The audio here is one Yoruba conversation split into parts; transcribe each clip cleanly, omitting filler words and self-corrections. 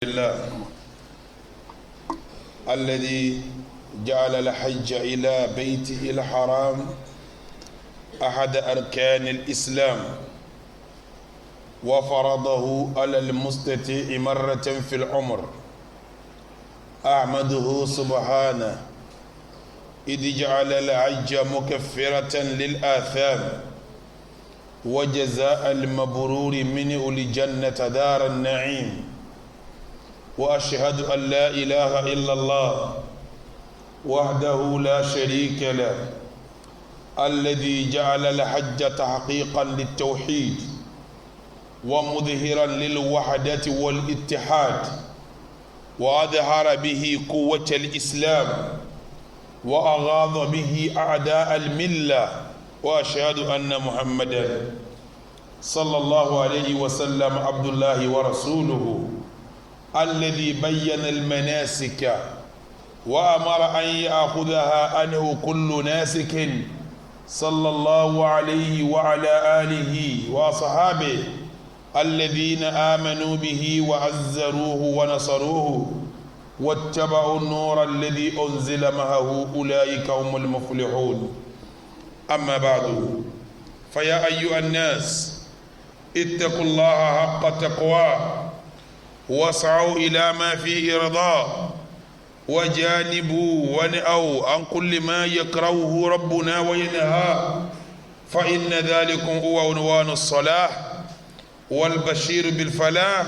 الله الذي جعل الحج إلى بيته الحرام أحد أركان الإسلام وفرضه على المستطيع مرة في العمر. أحمده سبحانه إذ جعل الحج مكفرة للآثام وجزاء المبرور منه الجنة دار النعيم. وأشهد أن لا إله إلا الله وحده لا شريك له الذي جعل الحج تحقيقا للتوحيد ومظهرا للوحدة والاتحاد وأظهر به قوة الإسلام وأغاظ به أعداء الملة. وأشهد أن محمدا صلى الله عليه وسلم عبد الله ورسوله الذي بين المناسك وأمر أن يأخذها عنه كل ناسك صلى الله عليه وعلى آله وصحابه الذين آمنوا به وعزروه ونصروه واتبعوا النور الذي أنزل معه أولئك هم المفلحون. أما بعد، فيا أيها الناس اتقوا الله حق تقواه واسعوا إلى ما فيه رضاه وجانبوا ونأوا عن كل ما يكرهه ربنا وينهاه، فإن ذلك هو عنوان الصلاح والبشير بالفلاح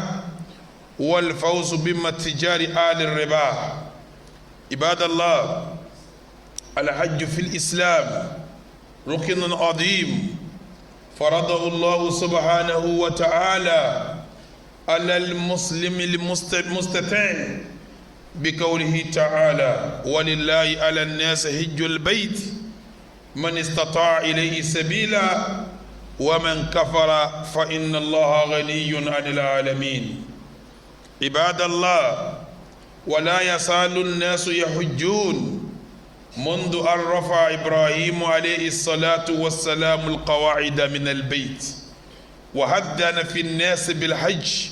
والفوز بمتجار آل الرباح. عباد الله، الحج في الإسلام ركن عظيم فرضه الله سبحانه وتعالى على المسلم المستطيع بقوله تعالى: ولله على الناس حج البيت من استطاع إليه سبيلا ومن كفر فإن الله غني عن العالمين. عباد الله، ولا يزال الناس يحجون منذ أن رفع إبراهيم عليه الصلاة والسلام القواعد من البيت وهدن في الناس بالحج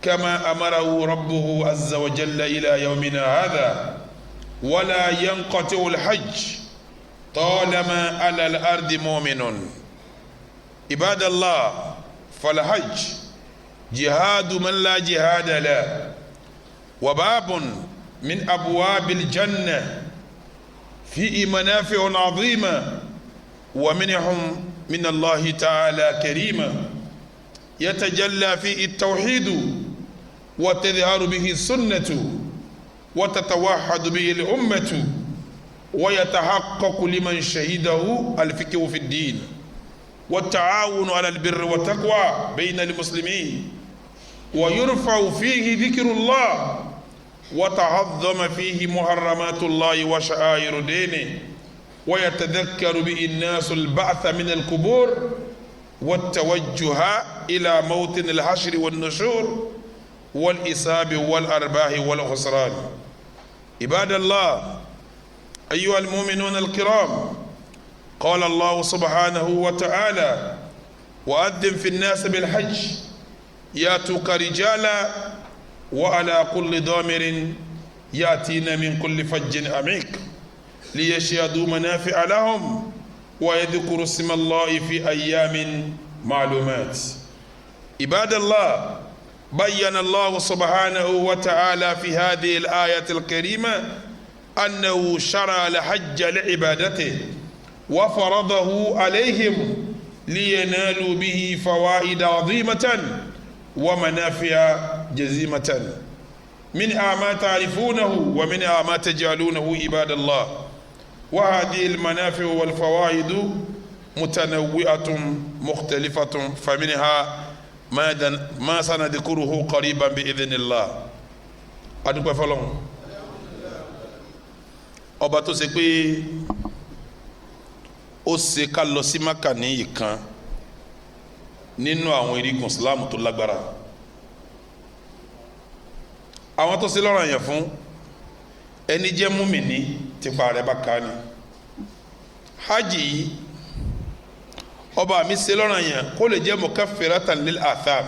كما أمره ربه عز وجل إلى يومنا هذا، ولا ينقطع الحج طالما على الأرض مؤمن. عباد الله، فالحج جهاد من لا جهاد له وباب من أبواب الجنة فيه منافع عظيمة ومنحهم من الله تعالى كريمة يتجلى فيه التوحيد وتظهر به السنة وتتوحد به الأمة ويتحقق لمن شهده الفقه في الدين والتعاون على البر والتقوى بين المسلمين، ويرفع فيه ذكر الله وتعظم فيه محرمات الله وشعائر دينه، ويتذكر به الناس البعث من القبور والتوجه إلى موطن الحشر والنشور والإصاب والأرباح والخسران. عباد الله، أيها المؤمنون الكرام، قال الله سبحانه وتعالى: وأذن في الناس بالحج يأتوك رجالا وعلى كل ضامر يأتين من كل فج عميق ليشهدوا منافع لهم ويذكروا اسم الله في أيام معلومات. عباد الله، بين الله سبحانه وتعالى في هذه الآية الكريمة أنه شرع الحج لعبادته وفرضه عليهم لينالوا به فوائد عظيمة ومنافع جزيمة، منها ما تعرفونه ومنها ما تجعلونه. عباد الله، وهذه المنافع والفوائد متنوعة مختلفة، فمنها ما سنذكره قريبا بإذن الله. adúpẹ́ fọ́lọ́run ọba tó ṣe pé ó ṣe ká lọ sí Mákà ní ìkan nínú àwọn erigun Islam tó lágbára. àwọn tó ṣe lọ́ranyàn fún ẹni jẹ́ múmìnì tipa rẹ̀ bá ká ní. hajj yìí ọba mi ṣe lọ́ranyàn kó lè jẹ́ mukaffiratan lil atham,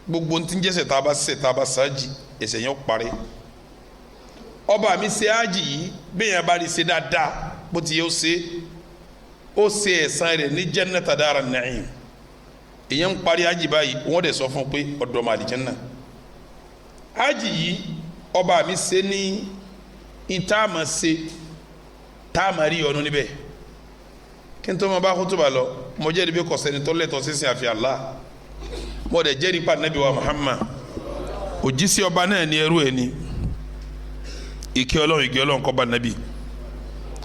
gbogbo ntí ń jẹ́sẹ̀ tá a bá sáájì ẹ̀ṣẹ̀ yẹn ó parí. ọba mi ṣe ájì yìí bẹ́ẹ̀ yẹn bá rí ṣe dáadáa bó ti yẹ ó ṣe ẹ̀san rẹ̀ ní jannata dara na'im. èyàn ń parí ájì báyìí wọ́n dẹ̀ sọ fún un pé ọ̀dọ̀ mà àlìjánnà. ájì yìí ọba mi ṣe ní ìtààmà ṣe táàmà rí ọ̀nù níbẹ̀. kí n tó máa bá kútùbà lọ mo jẹ́rìí bí kọ̀sẹ́ni tó lẹ́tọ̀ọ́ sísìn àfi Allah. mo dẹ̀ jẹ́rìí pa Nabi wa Muhammad òjíṣẹ́ ọba náà ní ẹrú ẹ̀ ní ìkẹ́ Ọlọ́run kó bá Nabi.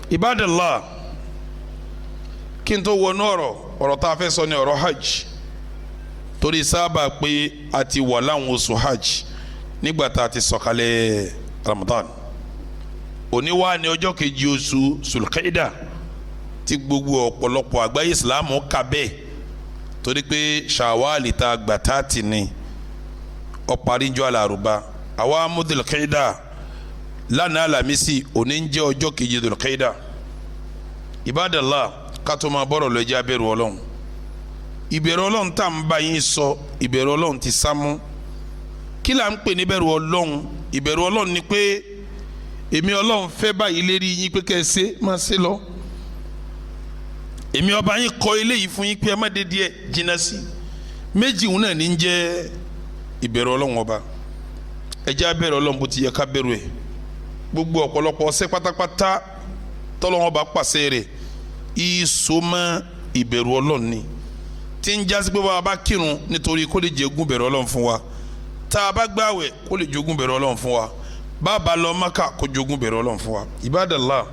Ibadallah, kí n tó wọnú ọ̀rọ̀ tá a fẹ́ sọ ní ọ̀rọ̀ hajj torí sábà pé a ti wà láwọn oṣù hajj nígbà tá a ti sọ̀kalẹ̀ Ramadan. òní wá ní ọjọ́ kejì oṣù Sulqaida tí gbogbo ọ̀pọ̀lọpọ̀ àgbáyé Ìsìlámù kà bẹ́ẹ̀ torí pé Shawwal ta gbà tààtì ni ọ̀paríjọ́ alárùbá àwa mú Dhul-Qaida lánàá Àlàmísì òní ń jẹ́ ọjọ́ kejì Dhul-Qaida. Ibadallah, kátó máa bọ̀rọ̀ lọ ẹjẹ́ abẹ́rù Ọlọ́run. ìbẹ̀rù Ọlọ́run tá à ń bá yín sọ ìbẹ̀rù Ọlọ́run ti sámú. kí là ń pè ní ìbẹ̀rù Ọlọ́run? ìbẹ̀rù Ọlọ́run ni pé èmi Ọlọ́run fẹ́ báyìí lérí yín pé kẹ́ ẹ ṣe máa ṣe lọ. èmi ọba yín kọ eléyìí fún yín pé ẹ má dé díẹ̀ jìnnà sí. méjì òun náà ní ń jẹ́ ìbẹ̀rù Ọlọ́run ọba. ẹjẹ́ abẹ́rù Ọlọ́run bó ti yẹ ká bẹ̀rù ẹ̀. gbogbo ọ̀pọ̀lọpọ̀ ọ̀sẹ̀ pátápátá tọ́lọ́run ọba pàṣẹ rẹ̀ ìsọmọ ìbẹ̀rù Ọlọ́run ni tí ń jásí pé bá a bá kírun nítorí kó lè jogún bẹ̀rù Ọlọ́run fún wa, tá a bá gbààwẹ̀ kó lè jogún bẹ̀rù Ọlọ́run fún wa, bá a bá lọ Mákà kó jogún bẹ̀rù Ọlọ́run fún wa. Ibadallah,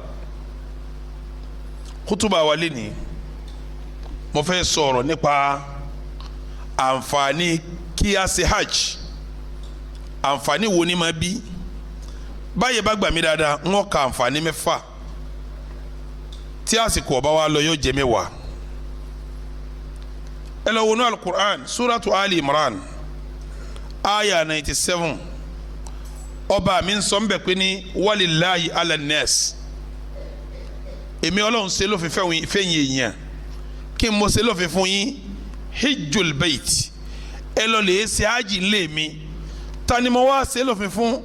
kútùbà wa lénìí mo fẹ́ sọ̀rọ̀ nípa àǹfààní kí a ṣe hajj. àǹfààní wo ni máa bí? báyìí bá gbà mí dáadáa wọ́n ka àǹfààní mẹ́fà tí àsìkò ọba wa lọ yóò jẹ mẹ́wàá. ẹ lọ wọnú alukur'an suratu Ali Imran aya 97 ọba mi ń sọ ń bẹ̀ pé ní walillahi ala nas. èmi Ọlọ́run ṣe lófin fẹ́yìn èèyàn kí n mo ṣe lófin fún yín hijjul bayt. ẹ lọ lè ṣe ájì ńlẹ̀ mi. ta ni mo wá ṣe lófin fún?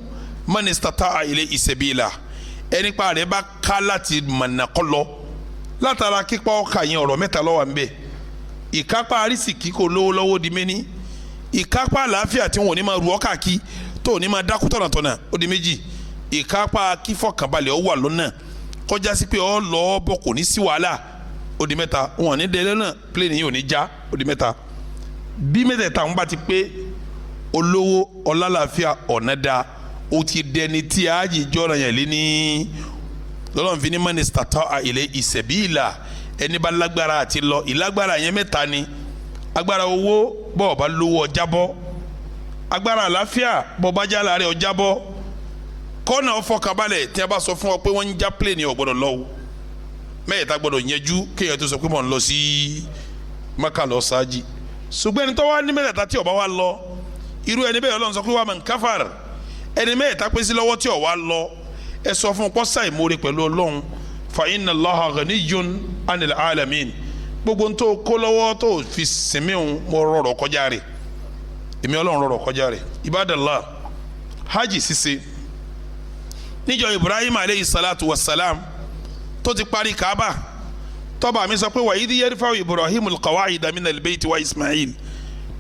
man istata'a ilayhi sabila. ẹni pa rẹ̀ bá ká láti mọ̀nà kọ́ lọ. látara kípa ọkà yẹn ọ̀rọ̀ mẹ́ta ló wà ńbẹ̀. ìkápá arísìkí kò lówó lọ́wọ́ di méní. ìkápá àlàáfíà tí wọn ò ní máa ru ọkà kí tó ò ní máa dákú tọ̀nàtọ̀nà ó di méjì. ìkápá kífọ̀kànbalẹ̀ ó wà lọ́nà kọjá sí pé ọ lọ́ọ́ bọ̀ kò ní sí wàhálà ó di mẹ́ta. wọn ò ní délé náà pléènì yìí ò ní já ó di mẹ́ta. bí mẹ́tẹ̀ẹ̀ta wọn bá ti pé olówó ọlálàáfíà ọ̀nà dáa ó ti dẹni tí ààyè jọ̀rọ̀ yẹn lé ní lọ́lọ́run fi ní man istata'a ilayhi sabila. ẹni bá lágbára àti lọ ìlágbára yẹn mẹ́ta ni. agbára owó bọ́ ọba lówó ọjà bọ́, agbára àlàáfíà bọ́ ọba já láàrin ọjà bọ́. kọ́nà ọ̀fọ̀kànbalẹ̀ tí a bá sọ fún ọ pé wọ́n ń já pléènì ò gbọ́dọ̀ lọ o. mẹ́ẹ̀ta gbọ́dọ̀ yẹjú kéèyàn tó sọ pé mò ń lọ sí Mákà lọ sáájì. ṣùgbọ́n ẹni tó wá ní mẹ́tẹ̀ẹ̀ta tí ó bá wá lọ irú ẹni bẹ́ẹ̀ Ọlọ́run sọ pé wa man kafar. ẹni mẹ́ẹ̀ta pèsè lọ́wọ́ tí ó wá lọ ẹ sọ fún pọ́sà ìmoore pẹ̀lú Ọlọ́run fa inna Allaha ghaniyyun anil alamin. gbogbo tó kó lọ́wọ́ tó fi sinmi òun mo rọrọ̀ kọjá rẹ̀, èmi Ọlọ́run rọrọ̀ kọjá rẹ̀. Ibadallah, hajj ṣíṣe níjọ́ Ibrahim aleyhi salatu wa salam tó ti parí Kaaba tọ́ba mi sọ pé wa idh yarfa'u Ibrahim al-qawa'ida min al-bayti wa Ismail.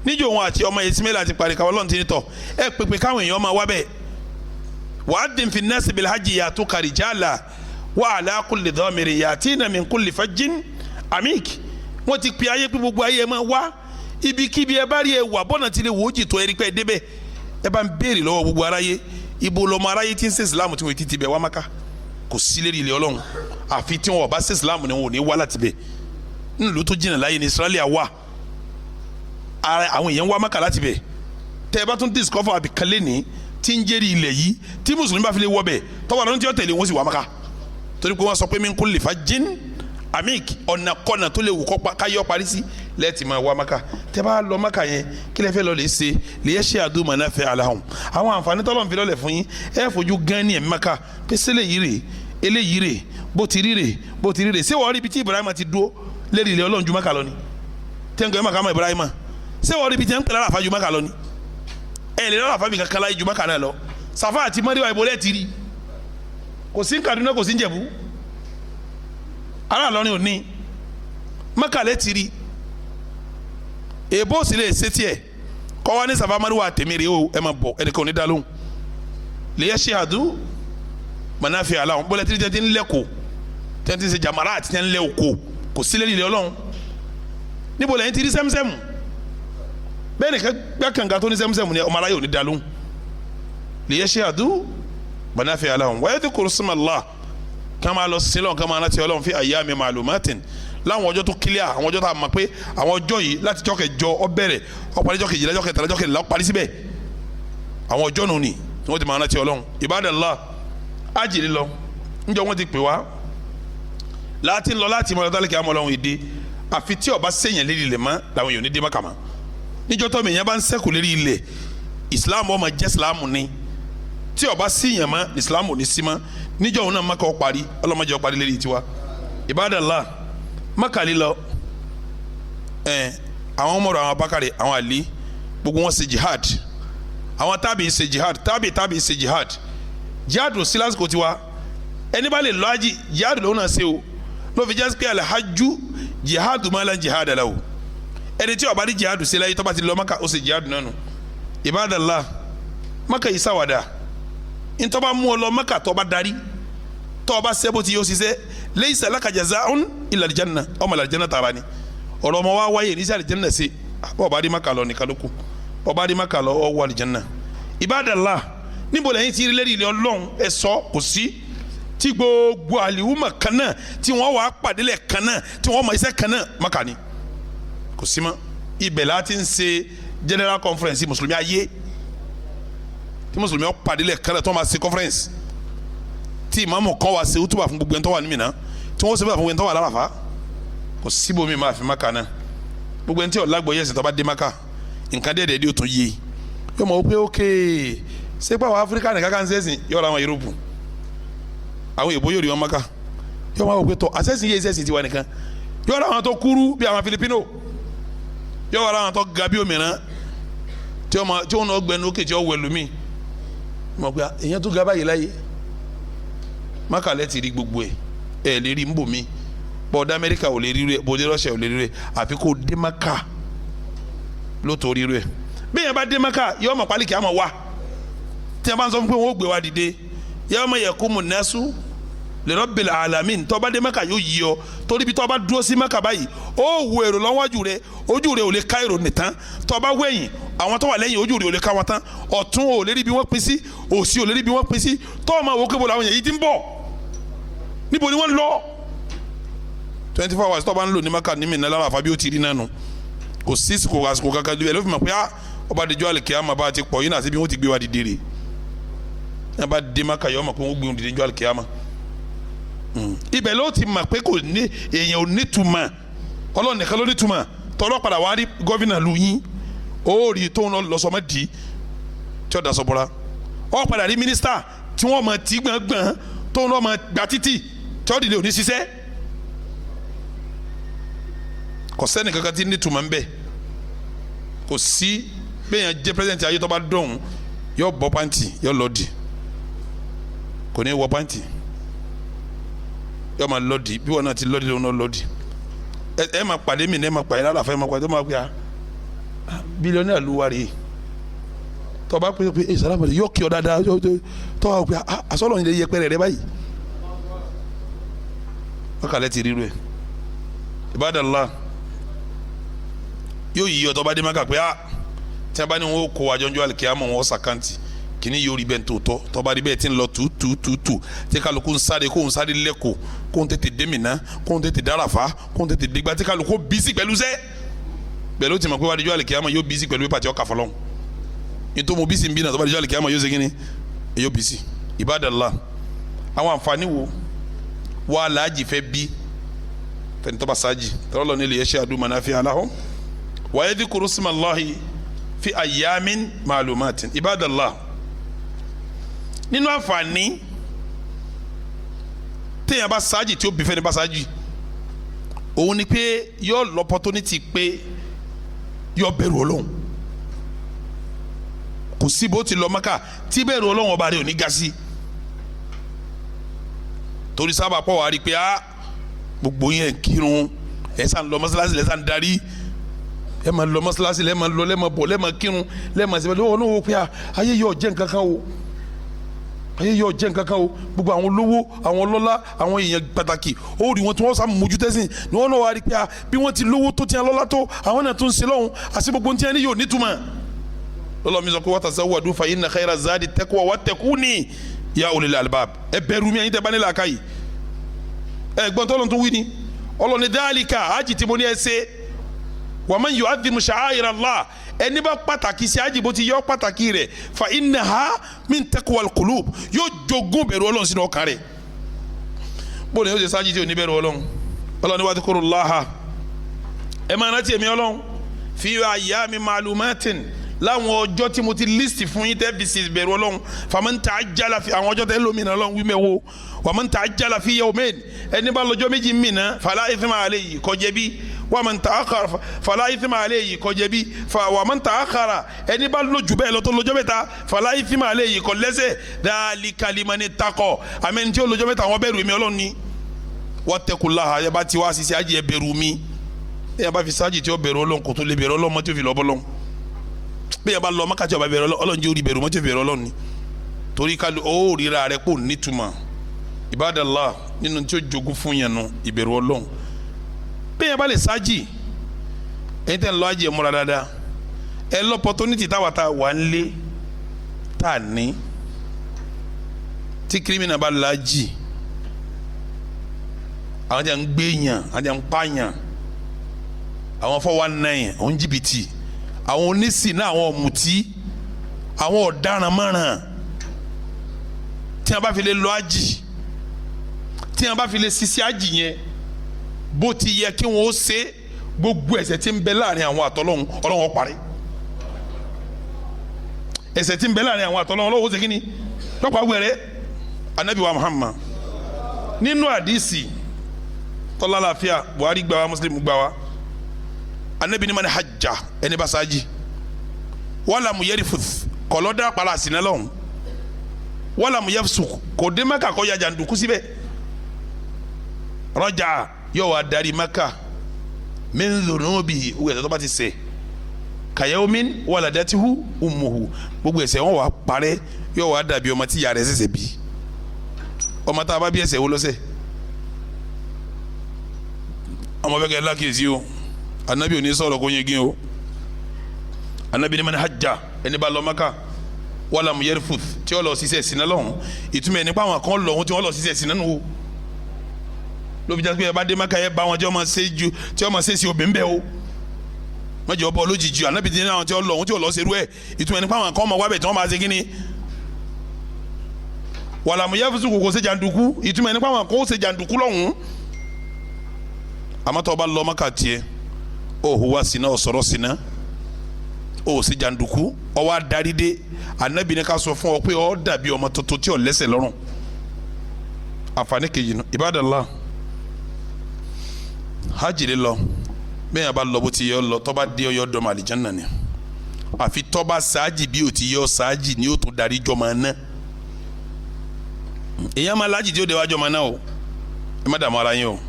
níjọ́ òun àti ọmọ Ismail àti parí Kaaba Ọlọ́run ti ní tọ̀ ẹ pèpè káwọn èèyàn máa wá bẹ́ẹ̀. wa'adhdhin fi nnasi bil hajji ya'tuka rijala wa ala kulli dhamirin ya'tina min kulli fajjin amik. wọ́n ti pe ayé pé gbogbo ayé ẹ máa wá ibikíbi ẹ bá rí ẹ wà bọ́nà tí lè wò ó jì tó ẹ rí pé ẹ débẹ̀. ẹ bá ń béèrè lọ́wọ́ gbogbo aráyé ibo lọmọ aráyé tí ń ṣe Islam tí wọ́n ti bẹ̀ wá Mákà kò sí lérí ilé Ọlọ́run àfi tí wọn bá ṣe Islam ni wọn ò ní wá láti bẹ̀. nílùú tó jìnnà láyé ní Israẹli wà àwọn èèyàn wá Mákà láti bẹ̀. tẹ́ ẹ bá tún discover àbíkalẹ̀ ní tí ń jẹ́rìí ilẹ̀ yìí tí mùsùlùmí bá fi lè wọ bẹ̀ tọ́wọ́ àdánù tí ó tẹ̀lé wọn sì wá Mákà torí pé wọ́n sọ pé min kulli fajjin amik ọ̀nà kọ́nà tó lè wù kọ́ káyọ̀ parí sí lẹ́ẹ̀tì máa wá Mákà. tẹ́ bá lọ Mákà yẹn kí lẹ́ fẹ́ lọ lè ṣe lè yẹ ṣe àdúmọ̀ náà fẹ́ aláhùn àwọn àǹfààní tọ́lọ́run fi lọ́lẹ̀ fún yín ẹ fojú gan ní ẹ̀mí Mákà pé sílẹ̀ yìí rè eléyìí rè bó ti rí rè ṣé wọ́n rí ibi tí Ibrahima ti dúró lérí ilẹ̀ Ọlọ́run ju Mákà lọ ni tẹ́ǹkẹ́ Mákà mọ́ Ibrahima ṣé wọ́n rí ibi tí ẹ̀ ń pè lára àfájú Mákà lọ ni ẹ lè lọ́wọ́ àfàbí kankan láyé ju Mákà náà lọ Sàfà àti Márúwà ìbọlẹ̀ ti rí kò sí Kaduna kò sí Ìjẹ̀bú ara Ìlọrin ò ní Mákà lẹ́ ti rí èbó sì lè ṣe tiẹ̀ kọ́ wa ní Sàfà Márúwà tèmírè o ẹ máa bọ̀ ẹnìkan ò ní dá lóhùn lè yẹ ṣehadu manafi ala wọn bọ́lẹ̀ tí tẹ́tí ń lẹ́kọ̀ọ́ tẹ́tí ń ṣe jamara àti tẹ́tí ń lẹ́ oko kò sílẹ̀ nílẹ̀ Ọlọ́run níbo lẹ́yìn ti rí sẹ́mùsẹ́mù bẹ́ẹ̀ ni gbẹ́ kànga tó ní sẹ́mùsẹ́mù ni ọmọ aráyè ò ní dá lóhùn lè yẹ ṣehadu manafi ala wọn wáyé tó kúrò símà Allah kí wọ́n máa lọ sílọ̀ kí wọ́n máa rántí Ọlọ́run fi ayyami ma'lumatin láwọn ọjọ́ tó kílíà àwọn ọjọ́ tó a mọ̀ pé àwọn ọjọ́ yìí láti jọ́ kẹjọ ó bẹ̀rẹ̀ ó parí jọ́ kejìlá jọ́ kẹtàlá jọ́ kẹrìnlá ó parí síbẹ̀ àwọn ọjọ́ nù ni wọ́n ti máa rántí Ọlọ́run ibadallah ájìlí lọ níjọ́ wọ́n ti pè wá láti ń lọ láti mọ̀ lọ́tàlẹ́ kí á mọ̀ Ọlọ́run ìdí àfi tí ó bá sèyàn lérí ilẹ̀ mọ́ làwọn èèyàn ní dé Mákà mọ́ níjọ́ tó mìíràn bá ń sẹ́kù lérí ilẹ̀ Islam ó máa jẹ́ Islam ni tí ó bá sèyàn mọ́ Islam ò ní sí mọ́ níjọ́ òun náà Mákà ó parí ọlọ́mọdé ó parí lérí tiwa ibadallah Mákà lílọ àwọn Umaru àwọn Abubakar àwọn Ali gbogbo wọn ṣe jihad àwọn tábì ṣe jihad tábì ṣe jihad jihad ò sí lásìkò tiwa ẹni bá lè lọ ají jihad lòun náà ṣe o ló fi jẹ́ pé alhajju jihad máa lan jihad la o ẹni tí ó bá rí jihad ṣe láyé tó bá ti lọ Mákà ó ṣe jihad náà nù ibadallah Mákà yìí sáwàdà ntọ́ bá mú ọ lọ Mákà tó bá darí tó bá ṣe bó ti yóò ṣiṣẹ́ laysa laka jazaa'un illa aljanna ọmọ aljanna tààrà ni ọ̀rọ̀ ọmọ wa wáyé ní sí aljanna ṣe ọba rí Mákà lọ nìkan lóko ọba rí Mákà lọ ọwọ́ aljanna ibadallah níbo lẹ́yìn tí ilé ilé Ọlọ́run ẹ sọ kò sí tí gbogbo àlìwúmọ̀ kan náà tí wọ́n wàá pàdélẹ̀ kan náà tí wọ́n mọ iṣẹ́ kan náà Mákà ni kò sí mọ́ ibẹ̀ láti ń ṣe general conference mùsùlùmí ayé tí mùsùlùmí pàdélẹ̀ kan náà tí wọ́n máa ṣe conference tí ìmáàmù kan wá ṣe útúbà fún gbogbo ẹni tó wà ní Mínà tí wọ́n ṣe bá fún gbogbo ẹni tó wà l'Árafà kò síbòmí máa fi Mákà náà gbogbo ẹni tí ó lágbóyè ẹ̀sìn tó bá dé Mákà nǹkan dẹ́ẹ̀dẹ́ dí ó tún yé yóò mọ̀ wípé ókè ṣé pàwọn Áfíríkà nìkan kan ṣẹ́sìn yóò ra àwọn Yúróòpù àwọn èbó yóò rí wọn Mákà yóò máa wò pé tọ́ àṣẹ́sìn yé ṣẹ́sìn tiwa nìkan yóò ra àwọn tó kúrú bí àwọn Filipino yóò ra àwọn tó ga bí òmìnira tí wọn náà gbẹnu ókè tí ó wẹ̀ lómi mọ̀ pé èèyàn tó ga báyìí láyé Mákà lẹ́ ti rí gbogbo ẹ̀ lè rí nbòmí bọ́ọ̀dù Amẹ́ríkà ò lè rí rẹ̀ bọ́ọ̀dù Rọ́ṣíà ò lè rí rẹ̀ àfi kó dé Mákà ló tó rí rẹ̀ bí yẹn bá dé Mákà yọ ọmọ pálíkì àmọ́ wá tí a bá ń sọ fún pé wọn ó gbé wa dìde yawma yaqumu nnasu li rabbil alamin tó bá dé Mákà yóò yí ọ torí bí tó bá dúró sí Mákà báyìí ó wo èrò lọ́wọ́jú rẹ ojú rẹ ò lè ká èrò nìtàn tó bá wẹ̀yìn àwọn tó wà lẹ́yìn ojú rẹ ò lè ká wọn tán ọ̀tún ò lè rí bí wọ́n pín sí òsì ò lè rí bí wọ́n pín sí tó ọmọ àwọn kébò làwọn yẹn yìí ti ń bọ̀ níbo ni wọ́n lọ 24 hours tó bá ń lò ní Mákà ní Mínà lára àfàbí ó ti rí nánu kò sí àsìkò kankan ju ẹ ló fi mọ̀ pé ọba àdìjọ́ àlìkíyàmà bá ti pọ̀ yín náà síbi wọ́n ti gbé wa dìde rè ẹ bá dé Mákà yọ ọmọ pé wọ́n gbé wọn dìde jọ́ àlìkíyàmà ibẹ̀ ló ti mọ̀ pé kò ní èèyàn ò ní tuma Ọlọ́run nìkan ló ní tuma tọ́lọ́ padà wá rí gọ́fìnà lu yín ó rí tóun náà lọ sọmọ dì í tí ó da sọ́bọ́ra ó padà rí mínísítà tí wọ́n mọ̀ tí gbọ̀ngbọ̀n tóun náà mọ̀ gba títì tí ó dìde òní ṣiṣẹ́ kò sẹ́ni kankan tí ní tuma ń bẹ̀ kò sí bẹ́ẹ̀ yẹn jẹ́ pírẹ́sidẹ̀ntì ayé tó bá dọ̀hún yọ bọ́ pàǹtì yọ lọ́ọ̀dì kò ní wọ pàǹtì yọ máa lọ́ọ̀dì bí wọn náà ti lọ́ọ̀dì lọ́wọ́ lọ́ọ̀dì ẹ máa pàdé mi ní ẹ máa pàdé lálàfẹ́ ẹ máa pàdé ẹ máa pè á bílíọ̀nù àlùwárí tó bá pè é sàlámù yọ kí ọ dáadáa tó wà pé àsọ̀rọ̀ yìí lè yẹ pẹ́rẹ́ rẹ báyìí wọ́n kàlẹ́ ti ríru ẹ̀ Ibadallah yóò yí ọtọ́ bá dé Mákà pé tí a bá ní wọn kó àjọjọ àlìkíyàmọ̀ wọn sàkáǹtì kìíní yóò rí bẹ́ẹ̀ tó tọ́ tọ́ba rí bẹ́ẹ̀ tí ń lọ tùtùtùtù tí kálukú ń sáré kó ń sáré lẹ́kọ̀ọ́ kó ń tètè dé Mínà kó ń tètè dárafá kó ń tètè dégbà tí kálukú bísí pẹ̀lú sẹ́ pẹ̀lú tí ma pé wàá dijọ́ àlìkíyàmọ̀ yóò bísí pẹ̀lú pàtẹ́ ọkà fọlọ́n nítorí mo bísí ń bí náà tọ́ba dijọ́ àlìkíyàmọ̀ yóò segin ni yóò bísí Ibadallah àwọn àǹfààní wo wà láàjì fẹ́ bí fẹ́ni tọ́ba sáàjì tọ́lọ́ ní lè yashhadu manafi'a lahum wa yadhkuru ismallahi fi ayyamin ma'lumatin Ibadallah nínú àǹfààní téèyàn bá sáájì tí ó bí fẹ́ni bá sáájì òun ni pé yóò l'opportunity pé yóò bẹ̀rù Ọlọ́run kò sí bó ti lọ Mákà tí bẹ̀rù Ọlọ́run ọba rẹ̀ ò ní ga sí. torí sábà pọ̀ wá rí pé gbogbo yẹn kírun ẹ̀ sàn lọ mọ́sálásí lẹ̀ sàn darí ẹ̀ máa lọ mọ́sálásí lẹ̀ máa lọ lẹ̀ máa bọ̀ lẹ̀ máa kírun lẹ̀ máa sẹ́bẹ̀ lọ́wọ́ náà wò pé ayé yóò jẹ́ nǹkan kan o ayé yóò jẹ́ nǹkan kan o gbogbo àwọn olówó àwọn ọlọ́lá àwọn èèyàn pàtàkì ó rí wọn tí wọ́n sá mójú tẹ́sìn ni wọ́n náà wá rí pé bí wọ́n ti lówó tó ti lọ́lá tó àwọn náà tó ń ṣe lọ́hùn àti gbogbo tí wọ́n ní yóò nítumọ̀ lọ́lọ́ mi sọ pé watazawwadu fa inna khayra zadi taqwa wattaquni ya ulil albab ẹ bẹ̀rù mi ẹ̀yin tẹ́ bá ní làákàyè ẹ gbọ́n tọ́lọ́ tó wí ni ọlọ́ni dhalika hajj tí mo ní ẹ ṣe wa man yu'adhdhim sha'air Allah ẹni bá pàtàkì sí hajj bó ti yọ pàtàkì rẹ̀ fa innaha min taqwal qulub yóò jogún bẹ̀rù Ọlọ́run sínú ọkàn rẹ̀ bóni yóò ṣe sáájì tí ò ní bẹ̀rù Ọlọ́run Ọlọ́run ní wadhkurullaha ẹ máa rántí èmi Ọlọ́run fi ayyamin ma'lumatin láwọn ọjọ́ tí mo ti lísì fún yín tẹ́ fi sì bẹ̀rù Ọlọ́run faman ta'ajjala fi àwọn ọjọ́ tẹ́ lómìnira Ọlọ́run wímẹ̀ wo waman ta'ajjala fi yawmayn ẹni bá lọ́jọ́ méjì mìíràn fala ithma alayhi kò jẹ̀bi waman ta'akhkhara fala ithma alayhi kò jẹ̀bi waman ta'akhkhara ẹni bá lójú bẹ́ẹ̀ lọ́tọ́ lọ́jọ́ mẹ́ta fala ithma alayhi kò lẹ́sẹ̀ dhalika liman ittaqa àmín tí ó lọ́jọ́ mẹ́ta àwọn bẹ̀rù mi Ọlọ́run ni wattaqullaha ẹ bá ti wá sísẹ́ ajé ẹ bẹ̀rù mi ẹ bá fi sáájì tí ó bẹ̀rù Ọlọ́run kò tó lè bẹ̀rù Ọlọ́run mọ́ tí ó fi lọ́ bọ́lọ́run bẹ́ẹ̀ bá lọ Mákà tí ọba bẹ̀rẹ̀ Ọlọ́run jẹ́ orí bẹ̀rù mọ́tò bẹ̀rẹ̀ Ọlọ́run ni torí ká ó ríra rẹ kó nítumọ̀ Ibadallah nínú tí ó jogún fún yẹn nu ìbẹ̀rù Ọlọ́run bẹ́ẹ̀ bá lè sáájì ẹ̀yin tẹ́ ń lọ ajé múra dáadáa ẹ lọ opportunity táwa tá wà ń lé tá a ní tí kírímìnà bá lájì àwọn tí a ń gbé yàn àwọn tí a ń pààyàn àwọn 419 àwọn jìbìtì àwọn onísìn náà àwọn ọ̀mùtí àwọn ọ̀daràn márùn tí wọn bá fi lè lọ àjì tí wọn bá fi lè sisi àjì yẹn bó ti yẹ kí wọn ó ṣe gbogbo ẹ̀ṣẹ̀ tí ń bẹ láàrin àwọn àtọlọ́hun Ọlọ́hun ó parí ẹ̀ṣẹ̀ tí ń bẹ láàrin àwọn àtọlọ́hun Ọlọ́hun ó ṣe kí ni lọ́pàá wẹ̀rẹ́ anabi wa Muhammad nínú àdìsí tọ́lá làáfíà Buhari gbà wá Muslim gbà wá anabi ni man hajja ẹni bá sáájì wala mu yarifus kọlọ́dà kpala sinalọ́n wala mu yafsuk kò dé Maka kọ́ ya jàǹdùkú síbẹ̀ rọ́jà yóò wá darí Maka min dhunubi wíwẹ̀ tó bá ti ṣẹ̀ kayawmin waladatihu ummuhu gbogbo ẹ̀ṣẹ̀ wọn wà parẹ́ yóò wá dàbí ọmọ tí ìyá rẹ̀ ṣẹ̀ṣẹ̀ bí ọmọ tá a bá bí ẹ̀ṣẹ̀ wo lọ́ṣẹ̀ ọmọ bẹ́ẹ̀ kẹ́ lákìyèsí o anabi oni sọ̀rọ̀ kó yegin o anabi ni man hajja ẹni bá lọ Maka wala mu yarfuth tí ó lọ ṣiṣẹ́ ṣìnà lọ́hùn ìtumọ̀ ẹni pé àwọn kan lọ́hùn tí wọ́n lọ ṣiṣẹ́ ṣìnà nù o ló fi jẹ́ pé ẹ bá dé Maka ẹ bá wọn tí wọ́n máa ṣe ju tí wọ́n máa ṣe sí obìnrin bẹ́ẹ̀ o mọ̀jẹ̀ ọbọ̀ lójijì anabi ti ní àwọn tí wọ́n lọ́hùn tí wọ́n lọ ṣerú ẹ̀ ìtumọ̀ ẹni pé àwọn kan máa wá bẹ̀ tí wọ́n máa ṣe kíni wala mu yarfuth kò ṣe jàǹdùkú ìtumọ̀ ẹni pé àwọn kan ó ṣe jàǹdùkú lọ́hùn àmọ́ tó bá lọ Maka tiẹ̀ o huwa sina o sọ̀rọ̀ sina o si janduku o wa dari de anabi ne ká sọ fún ọ pé ọ dàbí ọmọ tuntun tí ó lẹ́ṣẹ̀ lọ́rùn àǹfààní kejì nù Ibadallah hajj lè lọ bẹ́ẹ̀ bá lọ bó ti yẹ ọ lọ tọ́ba dé ọyọ dọ́mọ àlìjánnà ni àfi tọ́ba sáájì bí o ti yẹ ọ sáájì ni o tún darí jọmọ náà èèyàn máa lájì tí ó de wá jọmọ náà o ẹ má dààmú ara yín o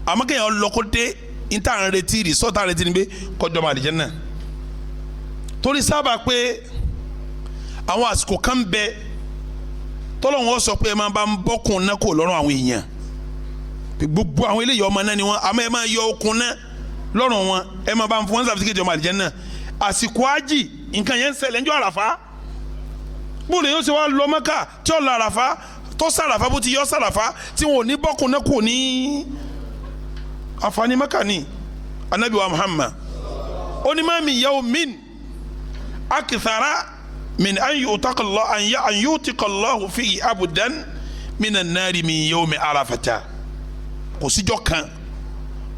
àmọ́ kéèyàn lọ kó dé inta ń retí rí sọ́ọ̀tà ń retí ni pé kọjọ́ máa àlìjẹ́ náà torí sábà pé àwọn àsìkò kan bẹ tọ́lọ́wọ́n sọ pé ẹ máa bá ń bọ́kùn náà kò lọ́rùn àwọn èèyàn gbogbo àwọn eléyìí ọmọ náà ni wọn àmọ́ ẹ máa yọ okùn náà lọ́rùn wọn ẹ máa bá ń fún wọn sàfisikẹ́tì ọmọ àlìjẹ́ náà àsìkò ájì nǹkan yẹn ń ṣẹlẹ̀ ńjọ́ àràfá bóde yóò ṣe wá lọ Mẹ́kà tí ó lọ àràfá tó sàràfá bó ti yọ sàràfá tí wọn ò ní bọ́kùn náà kò ní àǹfààní Mẹ́kà ni anabi wa Muhammad onímọ̀ yawmin akthara min an yutiqallahu fi abudan min an-nari min yawmi arafata kò síjọ́ kan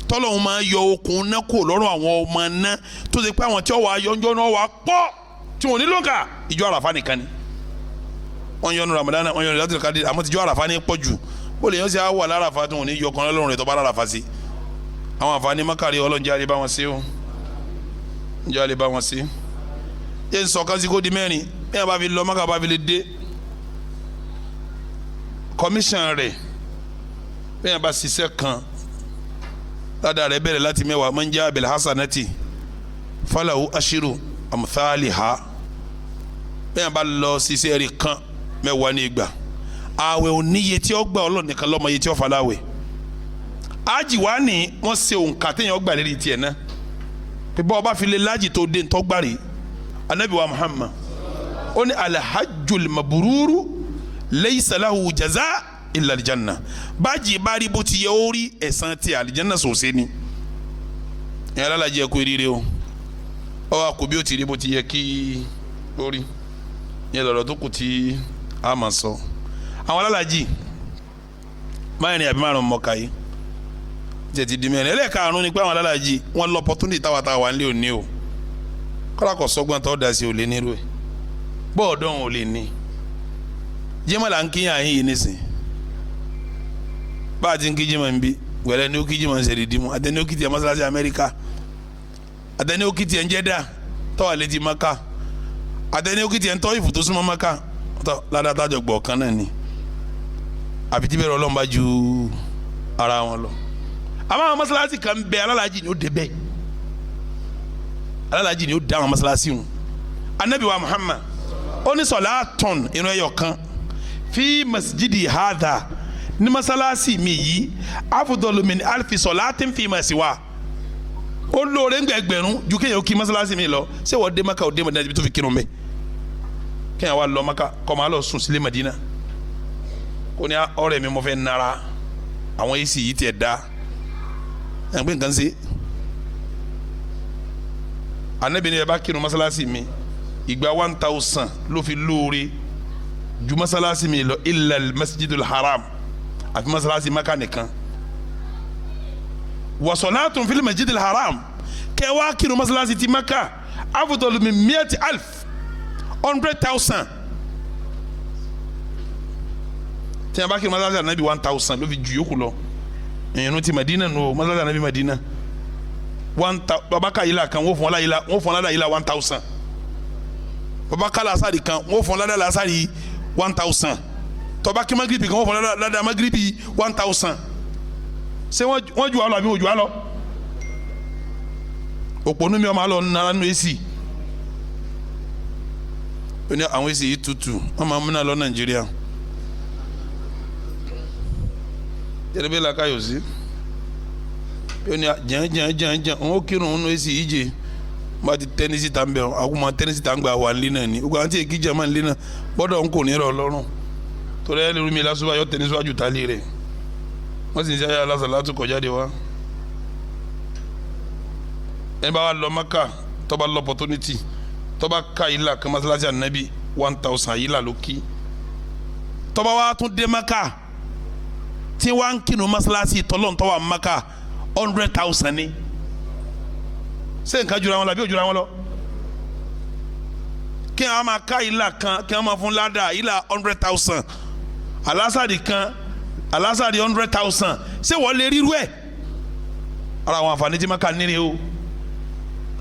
tọ́lọ́hún máa yọ okùn náà kó lọ́rùn àwọn ọmọ náà tó ṣe pé àwọn tí wọ́n wà yọjọ́ náà wà pọ̀ tí wọ́n ní lóǹkà ìjọ àràfà nìkan ni wọ́n yọnu Ramadan wọ́n yọnu Lailatul Qadr àmọ́ tíjọ́ àràfà ní pọ̀ jù ó lè yọ sí àwọn àlàràfà tí wọ́n ní yọ kan lọ́rùn rẹ̀ tó bá àràfà sí àwọn àǹfààní Mákàrí ọlọ́njẹ́ àlè bá wọn sí o ǹjẹ́ àlè bá wọn sí yẹn sọ kan sí kó di mẹ́rin bẹ́ẹ̀ bá fi lọ Mákà bá fi lè dé commission rẹ̀ bẹ́ẹ̀ bá ṣiṣẹ́ kan ládàá rẹ̀ bẹ̀rẹ̀ láti mẹ́wàá man jaa bil hasanati falahu ashiru amthaliha bẹ́ẹ̀ bá lọ ṣiṣẹ́ rẹ̀ kan mẹ́wàá ní ìgbà àwẹ̀ oníye tí ó gbà Ọlọ́run nìkan ló mọ iye tí ó faláwẹ̀ ájì wá ní wọ́n ṣe òǹkà téèyàn gbà lérí tiẹ̀ náà pé bọ́ ọba fi lè lájì tó dé ntọ́ gbàrí anabi wa Muhammad ó ní alhajjul mabururu laysa lahu jaza illa aljanna bájì bá rí bó ti yẹ ó rí ẹ̀san ti aljanna sòsé ni ìyẹn alálàjì ẹ kú eré o ọ wa kò bí ó ti rí bó ti yẹ kí ó rí ìyẹn lọ́rọ̀ tó kù tí a máa sọ àwọn alálàjì máa ní àbí márùn mọ́ka yìí jẹ̀tì di mẹ́rin ẹlẹ́ẹ̀karùn ni pé àwọn alálàjì wọn lọ opportunity táwa nílé òní o kọ́lá kò sọ́gbọ́n tó da sí òlé nírú ẹ̀ bọ́ọ̀dọ́ òun ò lè ní jimá là ń kíyàn yín yìí nísìn bá a ti ń kí jimá ń bí wẹ̀rẹ̀ ní ó kí jimá ń ṣe dídí mu àtẹni ó kí tiẹ̀ mọ́sálásí Amẹ́ríkà àtẹni ó kí tiẹ̀ ń Jẹ́dà tọ́wà létí Mákà àtẹni ó kí tiẹ̀ ń tọ́ ìfù tó súnmọ́ Mákà tọ́ ládàtàjọ gbọ̀ kan náà ni àfi tí bẹ́ẹ̀ Ọlọ́run bá ju ara wọn lọ àmọ́ àwọn mọ́sálásí kan bẹ alálàájì ni ó dé bẹ́ẹ̀ alálàájì ni ó dá àwọn mọ́sálásí wọn anabi wa Muhammad ó ní salatun inú ẹyọ kan fi masjidi hadha ní mọ́sálásí mi yìí afdalu min alfi salatin fi ma siwa ó lóore ń gbẹgbẹ̀rún ju kéèyàn ó kí mọ́sálásí mi lọ ṣé wọ́n dé Maka ó dé Madina ibi tó fi kírun bẹ́ẹ̀ kéèyàn wá lọ Maka kọ́ máa lọ sùn sílé Madina kò ní ọ̀rẹ́ mi mo fẹ́ nara àwọn èsì yìí tiẹ̀ dá ẹ̀ pé nǹkan ṣe anabi ni ẹ bá kírun mọ́sálásí mi ìgbà 1000 ló fi lóore ju mọ́sálásí mi lọ illa al-masjidul haram àfi mọ́sálásí Maka nìkan wa salatun fil masjidil haram kẹ́ wá kírun mọ́sálásí ti Maka afdalu min 100,000 100,000 tí a bá kírun mọ́sálásí anabi 1000 ló fi ju yòókù lọ ìyẹn ti Madina nù mọ́sálásí anabi Madina baba ka yila kan wọ́n fún ọlá yila 1000 baba ka lasari kan wọ́n fún ọlá lasari 1000 tọba kí magiribi kan wọ́n fún ọlá magiribi 1000 ṣé wọ́n ju alọ àbí wọ́n ju alọ òpònú mi ọmọ alọ nara nù èsì ó ní àwọn èsì yìí tutù wọ́n máa múná lọ Nàìjíríà yẹrẹbẹ la ká yọ sí yóò ní jẹ́n wọn kírun wọn èsì ìje bá ti tẹ́nísì tá ń bẹ̀ àkúmọ̀ tẹ́nísì tá ń gba wà nílé náà ni ogun àti èkì jẹ́ máa nílé náà gbọ́dọ̀ ń kò ní rọ̀ lọ́rùn torí ẹ̀ lórí mi lásùbà yọ tẹ́nísì wájú tálé rẹ̀ wọ́n sì ń ṣe ayé alásà látú kọjá de wa ẹni bá wà lọ Maka tó bá lọ opportunity tó bá ká ilà kan mọ́sálásí ànábì 1000 ilà ló kí tó bá wà tún dé Maka tí wọ́n á ń kírun mọ́sálásí tọ́lọ́ntọ́ wà Maka 100,000 ni ṣé nǹkan jura wọn la bí ó jura wọn lọ kí wọn máa ká ilà kan kí wọn máa fún ládàá ilà 100,000 alásàdì kan alásàdì 100,000 ṣé wọ́n lè rírú ẹ̀ ara àwọn àǹfààní tí Maka nílé o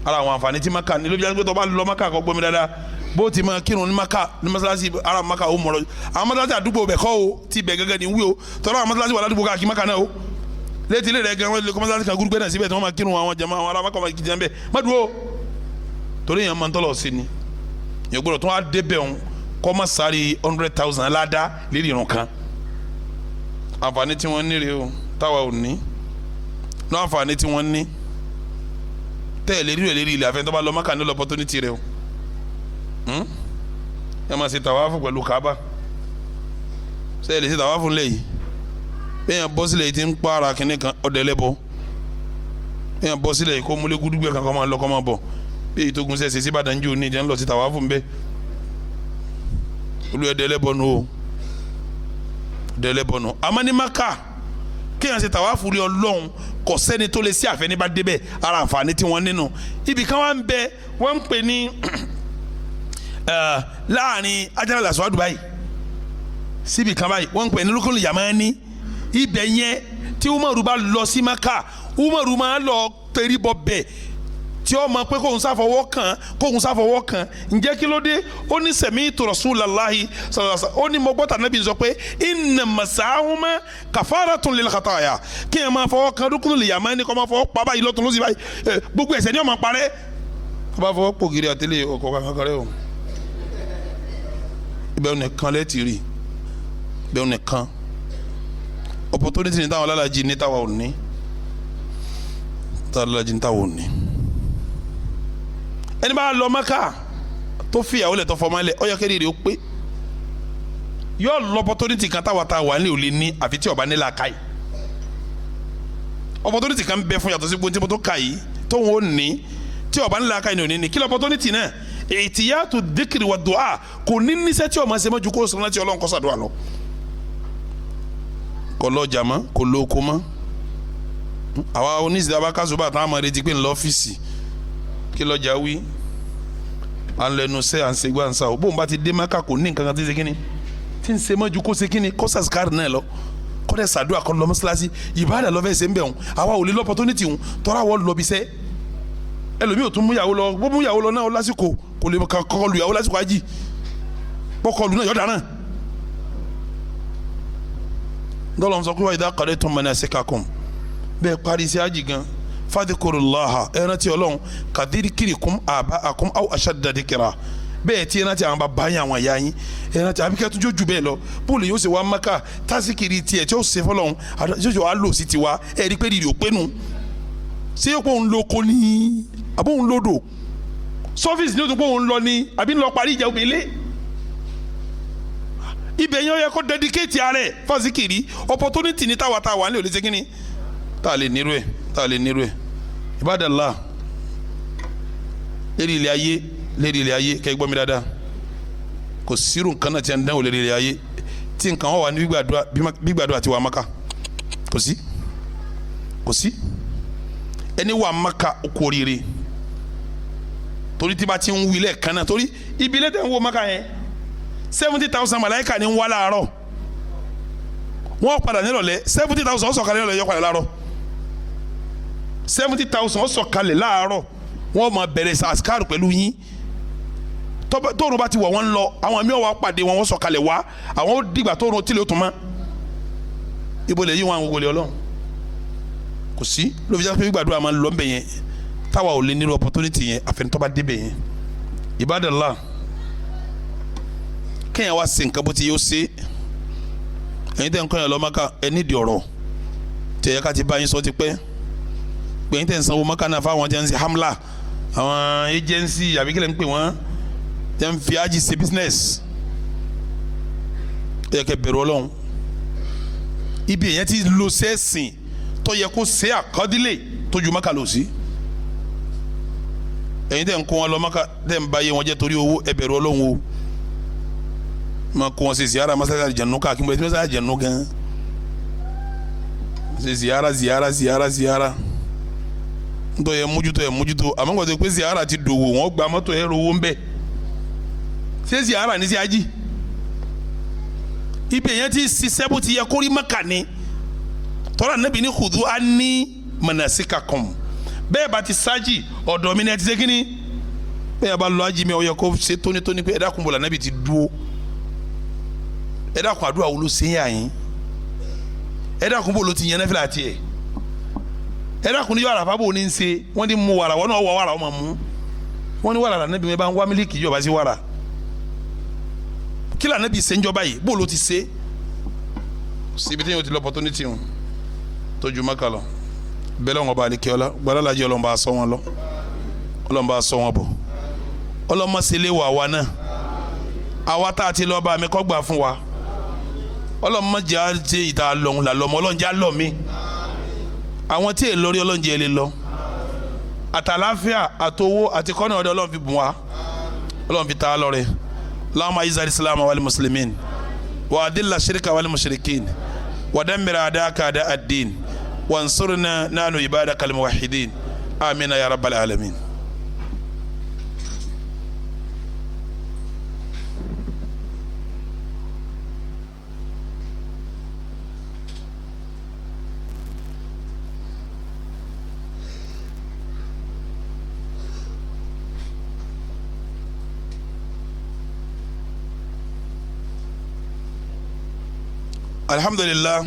ara àwọn àǹfààní tí Maka nílé o bí wọ́n bá lọ Maka kọ́ gbọ́mi dáadáa bó ti máa kírun ní Maka ní masalasi ara Maka ó mọ̀rọ̀ àwọn masalasi àdúgbò bẹ̀ kọ́ o ti bẹ̀ gẹ́gẹ́ ní wí o tọ́lá àwọn masalasi wà ládùúgbò káàkiri Maka náà o létí ilé rẹ̀ gan wọ́n lè kọ́ masalasi kan gúrúgbẹ́ náà síbẹ̀ tí wọ́n máa kírun àwọn jama àwọn ará Maka máa kí jẹun bẹ́ẹ̀ má dúró torí yẹn máa ń tọ́lọ̀ sí ni yẹn gbọ́dọ̀ tó wá dé bẹ̀ ń kọ́ ma sáré 100,000 ládàá lérí irun kan àǹfààní tí wọ́n ní rè o táwa ò ní ní àǹfààní tí wọ́n ní tẹ́ lérí rẹ̀ lérí ilẹ̀ àfẹ́ tó bá lọ Maka ní opportunity rẹ̀ o ẹ máa ṣe tàwáfù pẹ̀lú Kaaba ṣe é lè ṣe tàwáfù lẹ́yìn bẹ́ẹ̀ bọ́ sílẹ̀ yìí ti ń pààrà kínní kan ọ̀dẹ́lẹ́bọ bẹ́ẹ̀ bọ́ sílẹ̀ yìí kó múlẹ̀ gúdúgbẹ́ kan kọ́ máa lọ kọ́ máa bọ̀ bí èyí tó gun sẹ́sẹ̀ sí Ìbàdàn jù ní ìjẹun lọ sí tàwáfù ń bẹ́ olú ẹ̀dẹ́lẹ́bọ nù o ẹ̀dẹ́lẹ́bọ nù àmọ́ ní Maka kéèyàn ṣe tàwáfù rí Ọlọ́run kò sẹ́ni tó lè sí àfẹ́ní bá débẹ̀ ara àǹfààní tí wọ́n nínú ibì kan wá ń bẹ wọ́n ń pè ní láàrin Hajar al-Aswad Dubai síbi kan báyìí wọ́n ń pè ní Ruknul Yamani ibẹ̀ yẹn tí Umaru bá lọ sí Maka Umaru máa lọ tẹrí bọ bẹ́ẹ̀ tí ó mọ̀ pé kóhun sáfọwọ́ kan ǹjẹ́ kí ló dé ó ní sami'tu rasulallahi sallallahu alaihi wasallam ó ní mo gbọ́ tànàbí sọ pé inna masahuma kafaratun lil khataya kí ẹ máa fọwọ́ kan rukunul yamani kọ́ máa fọwọ́ pa báyìí lọ́tún lọ́sí báyìí gbogbo ẹ̀ṣẹ̀ ni ó máa parẹ́ kọ́ bá fọwọ́ pò gírí àtẹlẹ́ ọkọ̀ kankan rẹ̀ o ibẹ̀ nìkan lẹ́tì rí ibẹ̀ nìkan opportunity ní táwọn alálàájì ní táwọn ò ní táwọn alálàájì ní táwọn ò ní ẹni bá lọ Mẹ́kà tó fìyàwó lẹ̀ tó fọmọ lẹ̀ ó yẹ kéde rẹ̀ ó pé yóò lọ opportunity kan táwa ta wà ní òlé ní àfi tí ọba nílà ká yìí opportunity kan bẹ fún yàtọ̀ sí gbóntí tó ká yìí tó ń wò ní tí ọba nílà ká yìí ní òní kí lọ opportunity náà ìtìyàtò dhikri wa du'a kò ní níṣẹ́ tí ọmọ sẹ́mọ́ ju kó sọ̀rọ̀ láti Ọlọ́run kó ṣàdúrà lọ kò lọ jàmọ́ kò lọ oko mọ́ àwa oníṣẹ́ abákásùbà táwọn ọmọ rẹ ti pé ńlọ ọ́fíìsì kí lọ́jà wí à ń lẹnu sẹ́ à ń segbá ń sa o bóun bá ti dé Mẹ́kà kò ní nǹkan kan tí ń ṣe kíni tí ń ṣe mọ́jú kó ṣe kíni kó sàṣkárì náà lọ kó dẹ̀ sàdúrà kó lọ mọ́ṣáláṣí ìbáàdà lọ́fẹ́ ṣe ń bẹ̀ wọn àwa ò lè lọ́pọ̀tónítì wọn tọ́ra wọ́n lọ bí sẹ́ ẹlòmíì ò tún múyàwó lọ bó múyàwó lọ náà lásìkò kò lè kọ́kọ́ lu ìyàwó lásìkò ájì bọ́kọ́ lu náà yọ̀ọ́ dáná dọ́lọ́ sọ pé wa idha qadaytum manasikakum bẹ́ẹ̀ parí sí ájì gan fadhkurullaha ẹran tí Ọlọ́run kadhikrikum aba'akum aw ashadda dhikra bẹ́ẹ̀ tí ẹran tí àwọn bàbá yín àwọn ìyá yín ẹran tí àbíkẹ́ tó jójú bẹ́ẹ̀ lọ bóòlù yóò ṣe wá Mẹ́kà tásìkiri tiẹ̀ tí ó ṣe fọlọ́run àjọṣe wàá lò sí tiwa ẹ̀rí pé rírì ò pé nu ṣé yóò pé òun lo ko ní àbó òun lodò sọ́fíìsì ní o tún pé òun lọ ní àbí ń lọ parí ìjà òbílẹ̀ ibẹ̀ yẹn ó yẹ kó dedicate ara ẹ̀ fásitì opportunity ní táwa ní olè ṣe kínní tá a lè nírú ẹ̀ Ibadallah lérí ilé ayé kẹ́ gbọ́ mi dáadáa kò sírù nǹkan náà tí a ń dánwò lérí ilé ayé tí nǹkan wọ́n wà ní gbígbàdúrà àti wà Mákà kò sí ẹni wà Mákà kú oríire torí tí bá ti ń wí lẹ́ẹ̀kan náà torí ibi ilé tẹ̀ ń wo Mákà yẹn 70,000 màláíkà ní ń wá láàárọ̀ wọ́n padà nírọ̀lẹ́ 70,000 ó sọ̀kalẹ̀ nírọ̀lẹ́ yọ padà láàárọ̀ 70,000 ó sọ̀kalẹ̀ láàárọ̀ wọ́n máa bẹ̀rẹ̀ sàskárù pẹ̀lú yín tóorùn bá ti wọ̀ wọ́n lọ àwọn míì wá pàdé wọn wọ́n sọ̀kalẹ̀ wá àwọn ó dìgbà tóorùn tí lè tún mọ́ ibo lè yí wọn àwọn wòlé Ọlọ́run kò sí ló fi jẹ́ pé gbàdúrà máa ń lọ bẹ̀ yẹn táwa ò lè nílò opportunity yẹn àfẹnitọ́ bá débẹ̀ yẹn Ibadallah kéèyàn wá sí nǹkan bó ti yóò ṣe ẹ̀yin tẹ́ ń kọ́ yẹn lọ Mákà ẹ nídìí ọ̀rọ̀ tẹ̀yẹ ká ti bá yín sọ ti pẹ́ pẹ̀yìn tẹ̀ ń sanwó Mákà náà fáwọn tẹ̀ ń ṣe hamla àwọn agency àbí kílẹ̀ ń pè wọ́n tẹ̀ ń fi ájì ṣe business ẹ yẹ kẹ́ bẹ̀rù Ọlọ́run ibi èyàn ti lo sẹ́ẹ̀sìn tó yẹ kó ṣe àkọ́dílé tó ju Mákà lọ sí ẹ̀yin tẹ̀ ń kó wọn lọ Mákà tẹ̀ ń bá yé wọn jẹ́ torí owó ẹ bẹ̀rù Ọlọ́run o ma kó wọn ṣe ziyara masala àlìjẹnu káàkiri bẹ́ẹ̀ tí wọ́n ṣe àlìjẹnu gan ṣe ziyara ntọ́ yẹ mójútó àmọ́ kò tó pé ziyara ti dòwò wọ́n gba mọ́tò yẹ rówó ń bẹ̀ ṣé ziyara ní sí ají ibi èyàn ti ṣiṣẹ́ bó ti yẹ kórí Mákà ni tọ́lá Nábì ní khudhu anni manasikakum bẹ́ẹ̀ bá ti sájì ọ̀dọ̀ mi ní ẹ ti ṣe kíní bẹ́ẹ̀ bá lọ ají mi ó yẹ kó ṣe tónítóní pé ẹ dákun bọ̀lá Nábì ti dúó ẹ dákun àdúrà wo ló ṣe yà yín ẹ dákun bò ló ti yẹn nẹ́fẹ̀lẹ́ àti ẹ̀ ẹ dákun ní yọ àràfà bò ní ń ṣe wọ́n ti mú wàrà wọ́n náà wọ wàrà wọ́n máa mú wọ́n ní wàrà lànàbí mi bá ń wá mílíkì yọba sí wàrà kí lànàbí ṣe ń jọba yìí bò ló ti ṣe síbi tí yóò ti lọ opportunity wọn tó ju Mákà lọ bẹ́ẹ̀ lọ́wọ́ bá alikẹ́ ọlá gbọ́dọ̀ lajẹ́ ọlọ́mọba sọ wọn lọ ọlọ́mọba sọ wọn bọ̀ ọlọ́mọ sílé wà wá náà àwa tá a ti lọ bá mi kọ́ gbà fún wa ọlọ́mọdé àti ìta lọ́hùn làlọ́mọ ọlọ́njẹ́ àlọ́ mi àwọn tí èèlò rí ọlọ́njẹ́ lè lọ àtàláfíà àtowó àti kọ́nà ọ̀dọ̀ ọlọ́run fi bùn wá ọlọ́run fi ta á lọ́rẹ̀ Allahumma a'izzal islam wal muslimin wa adilla shirka wal mushrikin wa dammir a'da'aka a'da' ad-din wansurna nahnu ibadakal muwahhidin amina ya rabbal alamin. alhamdulillah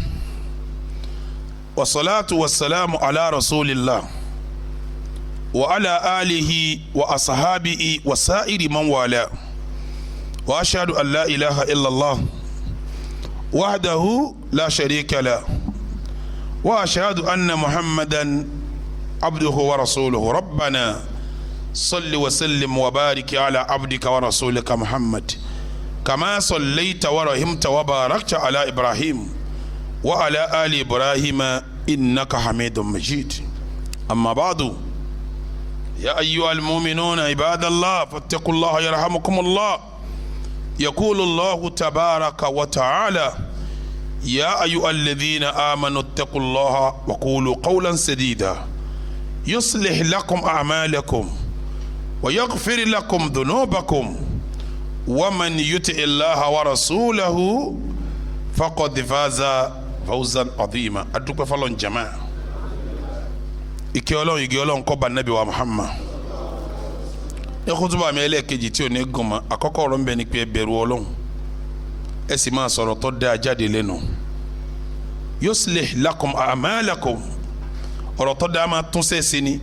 wassalatu wassalamu ala rasulillah wa ala alihi wa ashabihi wa sa'iri man wala wa ashhadu an la ilaha illallah wahdahu la sharika la wa ashhadu anna muhammadan abduhu wa rasuluhu rabbana salli wa sallim wa barik ala abdika wa rasulika muhammad kama sallaita wa rahimta wa barakta ala ibrahim wa ala ali ibrahim innaka hamidun majid amma ba'du ya ayyuhal mu'minuna ibadallah fattaqullaha yarhamukumullah yaqulu Allahu tabaraka wa ta'ala ya ayyuhal ladhina amanu ittaqullaha wa qulu qawlan sadida yuslih lakum a'malakum wa yaghfir lakum dhunubakum wa man yuti illaha wa rasulahu faqad faza fawzan adhima. Adúpẹ́ fọ́lọ́run jama ìkẹ́ Ọlọ́run ìgẹ́ Ọlọ́run kó bá Nábì wa Muhammad. Ní kútúbà mi ẹlẹ́ẹ̀kejì tí ò ní gùn mọ́ àkọ́kọ́ ọ̀rọ̀ ń bẹ ní pé ẹ bẹ̀rù Ọlọ́run ẹ sì máa sọ̀rọ̀ tó dáa jáde lẹ́nu. yuslih lakum a'malakum ọ̀rọ̀ tó dáa máa tún sẹ́ẹ̀sì ni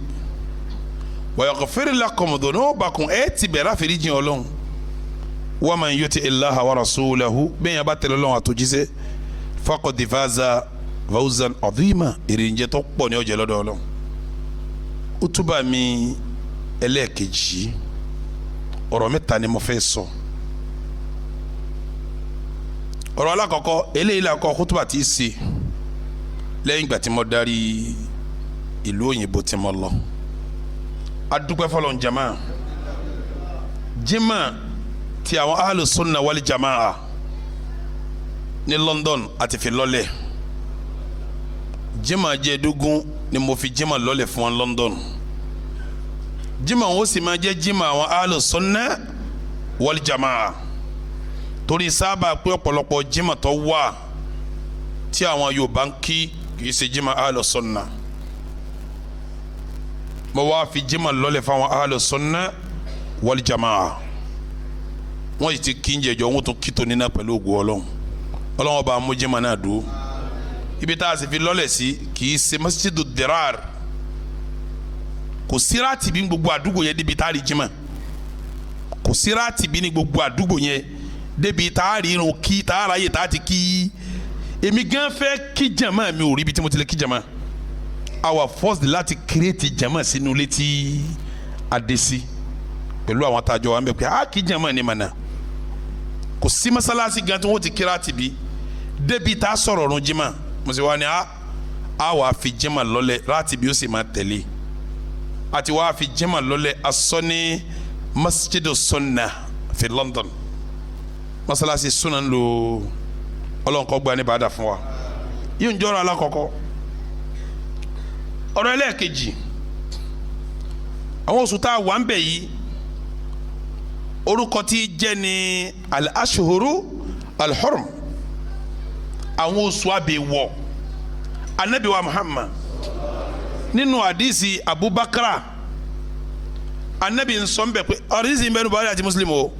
wa yaghfir lakum dhunubakum ẹ ti bẹ̀rẹ̀ àforíjì Ọlọ́run wa man yuti illaha wa rasulahu bẹ́ẹ̀ yẹn bá tẹ̀lé Ọlọ́run àtòjíṣẹ́ faqad faza fawzan adhima ìrìnjẹ tó pọ̀ ní ọjọ́ lọ́dọ̀ Ọlọ́run. Útúbà mi ẹlẹ́ẹ̀kejì ọ̀rọ̀ mẹ́ta ni mo fẹ́ sọ. ọ̀rọ̀ alákọ̀ọ́kọ́ eléyìí làkọ́ kútúbà tí í ṣe lẹ́yìn ìgbà tí mo darí ìlú òyìnbó tí mo lọ. Adúpẹ́ fọ́lọ́run jama jimá ti àwọn ahlu sunna wal jamaa ní London àti fi lọ́lẹ̀ jimá jẹ́ẹ̀dógún ni mo fi jimá lọ́lẹ̀ fún wọn London. Jimá wọn sì máa jẹ́ jimá àwọn ahlu sunna wal jamaa torí sábà pé ọ̀pọ̀lọpọ̀ jimá tó wà tí àwọn Yorùbá ń kí kì í ṣe jimá ahlu sunna. Mo wá fi jimá lọ́lẹ̀ fún àwọn ahlu sunna wal jamaa wọ́n yìí ti kí ń jẹjọ́ wọ́n tún kí tó nínú pẹ̀lú ògùn Ọlọ́run. Ọlọ́run bá mú jimá náà dúró ibi tá a sì fi lọ́lẹ̀ sí kì í ṣe masjidu dirar kò síráàtì bí gbogbo àdúgbò yẹn débi tá a rí jimá kò síráàtì bí ní gbogbo àdúgbò yẹn débi tá a rí irun kí tá a ráyè tá a ti kí èmi gan fẹ́ kí jama mi ò rí ibi tí mo ti lè kí jama our first láti create jama sínú ilé tí a dé sí pẹ̀lú àwọn tá a jọ wà ń bẹ̀ pé a kí jama ni mà náà kò sí masalasi gan tí wọ́n ti kíra ti bi débi tá a sọ̀rọ̀ ọ̀run jimá mo sì wá ní a wà fi jimá lọ́lẹ̀ láti bí ó sì máa tẹ̀lé àti wà fi jimá lọ́lẹ̀ asọ́ ní masjidu sunna fi London masalasi sunna ń lo ọlọ́nkọ́ gba ní bàdà fún wa yíò ń jọ́rọ̀ alákọ̀ọ́kọ́. ọ̀rọ̀ ẹlẹ́ẹ̀kejì àwọn oṣù tá a wà ń bẹ̀ yìí orúkọ tí jẹ́ ní al-ashhuru al-hurum àwọn oṣù abẹ́wọ̀ anabi wa Muhammad nínú hadisi Abubakar anabi nsọ́n bẹ̀ pé hadisi ń bẹ ní Buhari àti Muslim o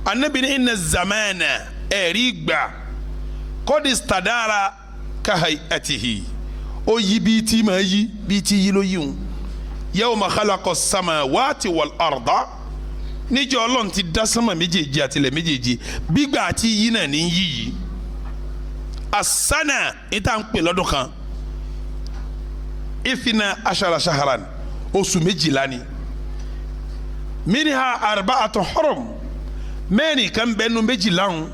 anabi ní inna zamana ẹ̀rí gbà kọ́dí stadara kahayatihi ó yí bíi tí máa yí bíi tí yí ló yí wọn yawma khalaqa samawati wal arda níjọ́ Ọlọ́run ti dá sánmà méjèèjì àtìlẹ̀ méjèèjì gbígbà àti yí náà ní yí yìí asana ìta ń pè lọ́dún kan ìfina ashara shaharan oṣù méjìlá ni minha arba'atu hurum mẹ́rin kan bẹ́nu méjìlá ń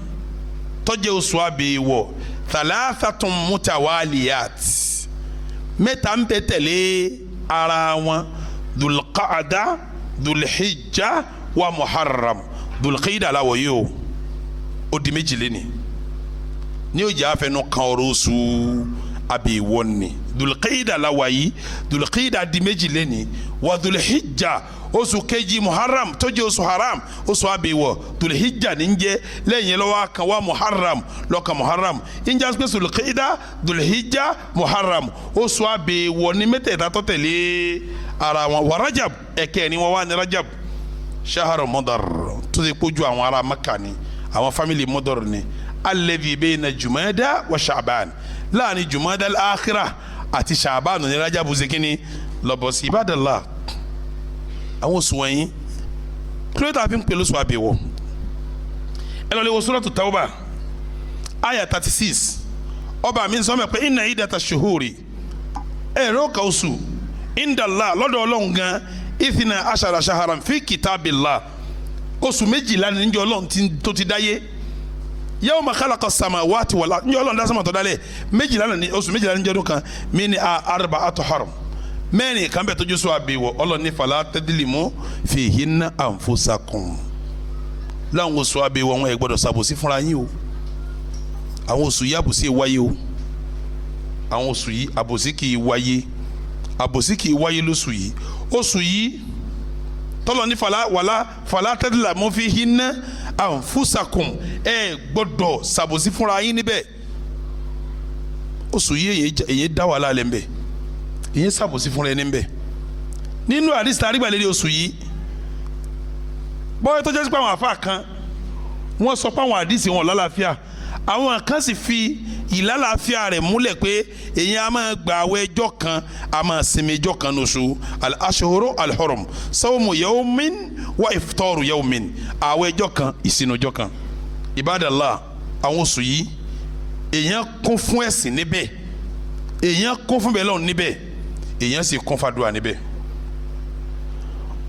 tọ́jú oṣù àbẹ̀wò thalathatun mutawaliyat mẹ́ta ń bẹ tẹ̀lé ara wọn dulqaada dulhijja wa muharram dulqaida la wọ̀ yìí o di méjìlé ni ní o jẹ́ afẹ́nu kan ọ̀rọ̀ oṣù àbẹ̀wò ni dulqaida la wọ̀ yìí dulqaida di méjìlé ni wa dulhijja oṣù kejì muharram tó jẹ́ oṣù haram oṣù àbẹ̀wò dulhijja ní jẹ́ lẹ́yìn lọ́wọ́ kan wa muharram lọ́kàn muharram ìjà pé dulqaida dulhijja muharram oṣù àbẹ̀wò ní mẹ́tẹ̀ẹ̀ta tó tẹ̀lé ara wọn wa rajab ẹ̀kẹ́ ni wọ́n wá ní rajab shahar mudar tó ti kójú àwọn ará Maka ni àwọn family mudar ni alladhi bayna jumada wa sha'ban láàrin jumada al-akhirah àti sha'ban ní Rajab zekini lọ́bọ̀ sí ibadallah àwọn oṣù wọ̀nyí kí ló tà fi ń pè lóṣù àbẹ̀wò ẹ lọ lè wo suratu Tawbah aya 36 ọba mi sọ mẹ́ pé inna iddata shuhuri ẹ̀rọ ka oṣù indallah lọ́dọ̀ Ọlọ́run gan ithna ashara shaharan fi kitabillah oṣù méjìlá ní njẹ́ Ọlọ́run tó ti dáyé yawma khalaqa samawati wal ard njẹ́ Ọlọ́run dá sánmà tó dálẹ̀ méjìlá ní oṣù méjìlá ní njẹ́ ọdún kan minha arba'atu harum mẹ́rin kan bẹ̀ tójú sọ àbẹ̀wò Ọlọ́run ní fala tadlimu fihinna anfusakum láwọn oṣù àbẹ̀wò wọn ẹ gbọ́dọ̀ ṣàbòsí fúnra yín o àwọn oṣù yìí àbòsí wáyé o àwọn oṣù yìí àbòsí kì í wáyé àbòsí kì í wáyé lóṣù yìí oṣù yìí tọ́lọ̀ ní fala tadlimu fihinna anfusakum ẹ gbọ́dọ̀ ṣàbòsí fúnra yín níbẹ̀ oṣù yìí èyí dá wàhálà lẹ́ mbẹ̀ èyí ṣàbòsí fúnra ẹni mbẹ̀ nínú àdìsí àrígbà lérí oṣù yìí bọ́ọ̀ tó jẹ́ sí pé àwọn àfa kan wọ́n sọ pé àwọn àdìsí wọn lálàáfíà àwọn kan sì fi ìlàlàáfíà rẹ̀ múlẹ̀ pé èyí a máa gba àwẹ̀ ọjọ́ kan a máa sinmi ọjọ́ kan lóṣù al-ashhuru al-hurum sawmu yawmin wa iftaru yawmin àwẹ̀ ọjọ́ kan ìsinu ọjọ́ kan ibadallah àwọn oṣù yìí èyàn kún fún ẹ̀sìn níbẹ̀ èyàn kún fún bẹ́ẹ̀ lọ́run níbẹ̀ èyàn sì kún fàdúrà níbẹ̀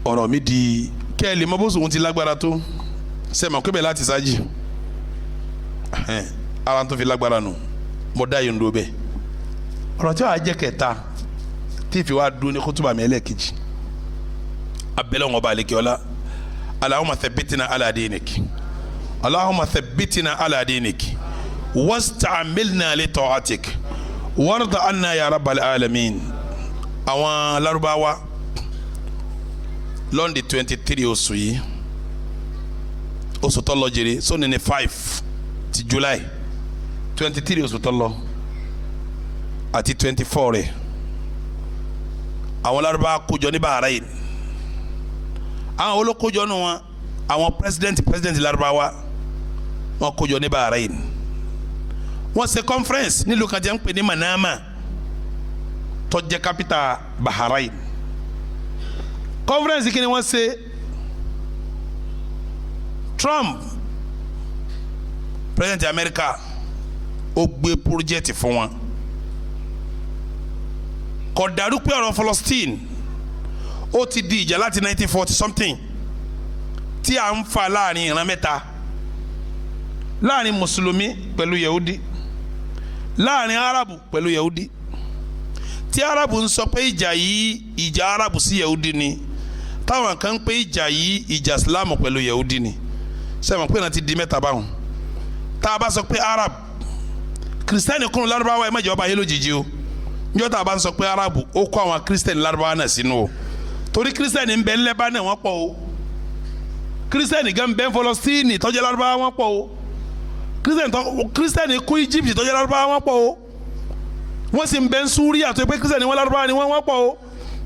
ọ̀rọ̀ mi di kẹ́ẹ̀lì mọ́ bó sòun ti lágbára tó sẹ́mọ̀ pé bẹ́ẹ̀ láti sáájì ara tó fi lágbára nù mo dá yìí ń do bẹ́ẹ̀ ọ̀rọ̀ tí wàá jẹ́ kẹta tí ìfi wá dún ní kútùbà mi ẹlẹ́ẹ̀kejì abẹ́lẹ́ wọn bá lè kí ọlá Allahumma thabbitina ala dinik Allahumma thabbitina ala dinik wasta'milna li ta'atik warda anna ya rabbal alamin àwọn Lárúbáwá lọ́ndì 23 oṣù yìí oṣù tó lọ jèrè sóni ní 5 ti July 23 oṣù tó lọ àti 24 rẹ̀ àwọn Lárúbáwá kójọ ní Bahrain àwọn olókójọ nù wọn àwọn president Lárúbáwá wọn kójọ ní Bahrain wọ́n ṣe conference nílùú kan jẹ́ ń pè ní Manama tó jẹ́ capital Bahrain conference kí ni wọ́n ṣe Trump president America ó gbé project fún wọn kò dàrú pé ọ̀rọ̀ Palestine ó ti di ìjà láti 1940 something tí a ń fa láàrin ìran mẹ́ta láàrin mùsùlùmí pẹ̀lú yahudi láàrin arabu pẹ̀lú yahudi tí arabu ń sọ pé ìjà yìí ìjà arabu sí yahudi ni táwọn kan ń pé ìjà yìí ìjà islamu pẹ̀lú yahudi ni sẹ́wọ̀n pé náà ti di mẹ́ta báwọn tá a bá sọ pé arab kristẹni kúrò lárúbáwá ẹ má jẹ́ ọba yẹn lójijì o njọ́ tá a bá ń sọ pé arabu ó kó àwọn kristẹni lárúbáwá náà sínú o torí kristẹni ń bẹ ńlẹ́bá náà wọ́n pọ̀ o kristẹni gan bẹ ń Fọlọ́sítínì tó jẹ́ lárúbáwá wọ́n pọ̀ o kristẹni kú Egypt tó jẹ́ lárúbáwá wọ́n pọ̀ o wọ́n sì ń bẹ ń Súríà tó pé kristẹni wọn lárúbáwá ni wọ́n pọ̀ o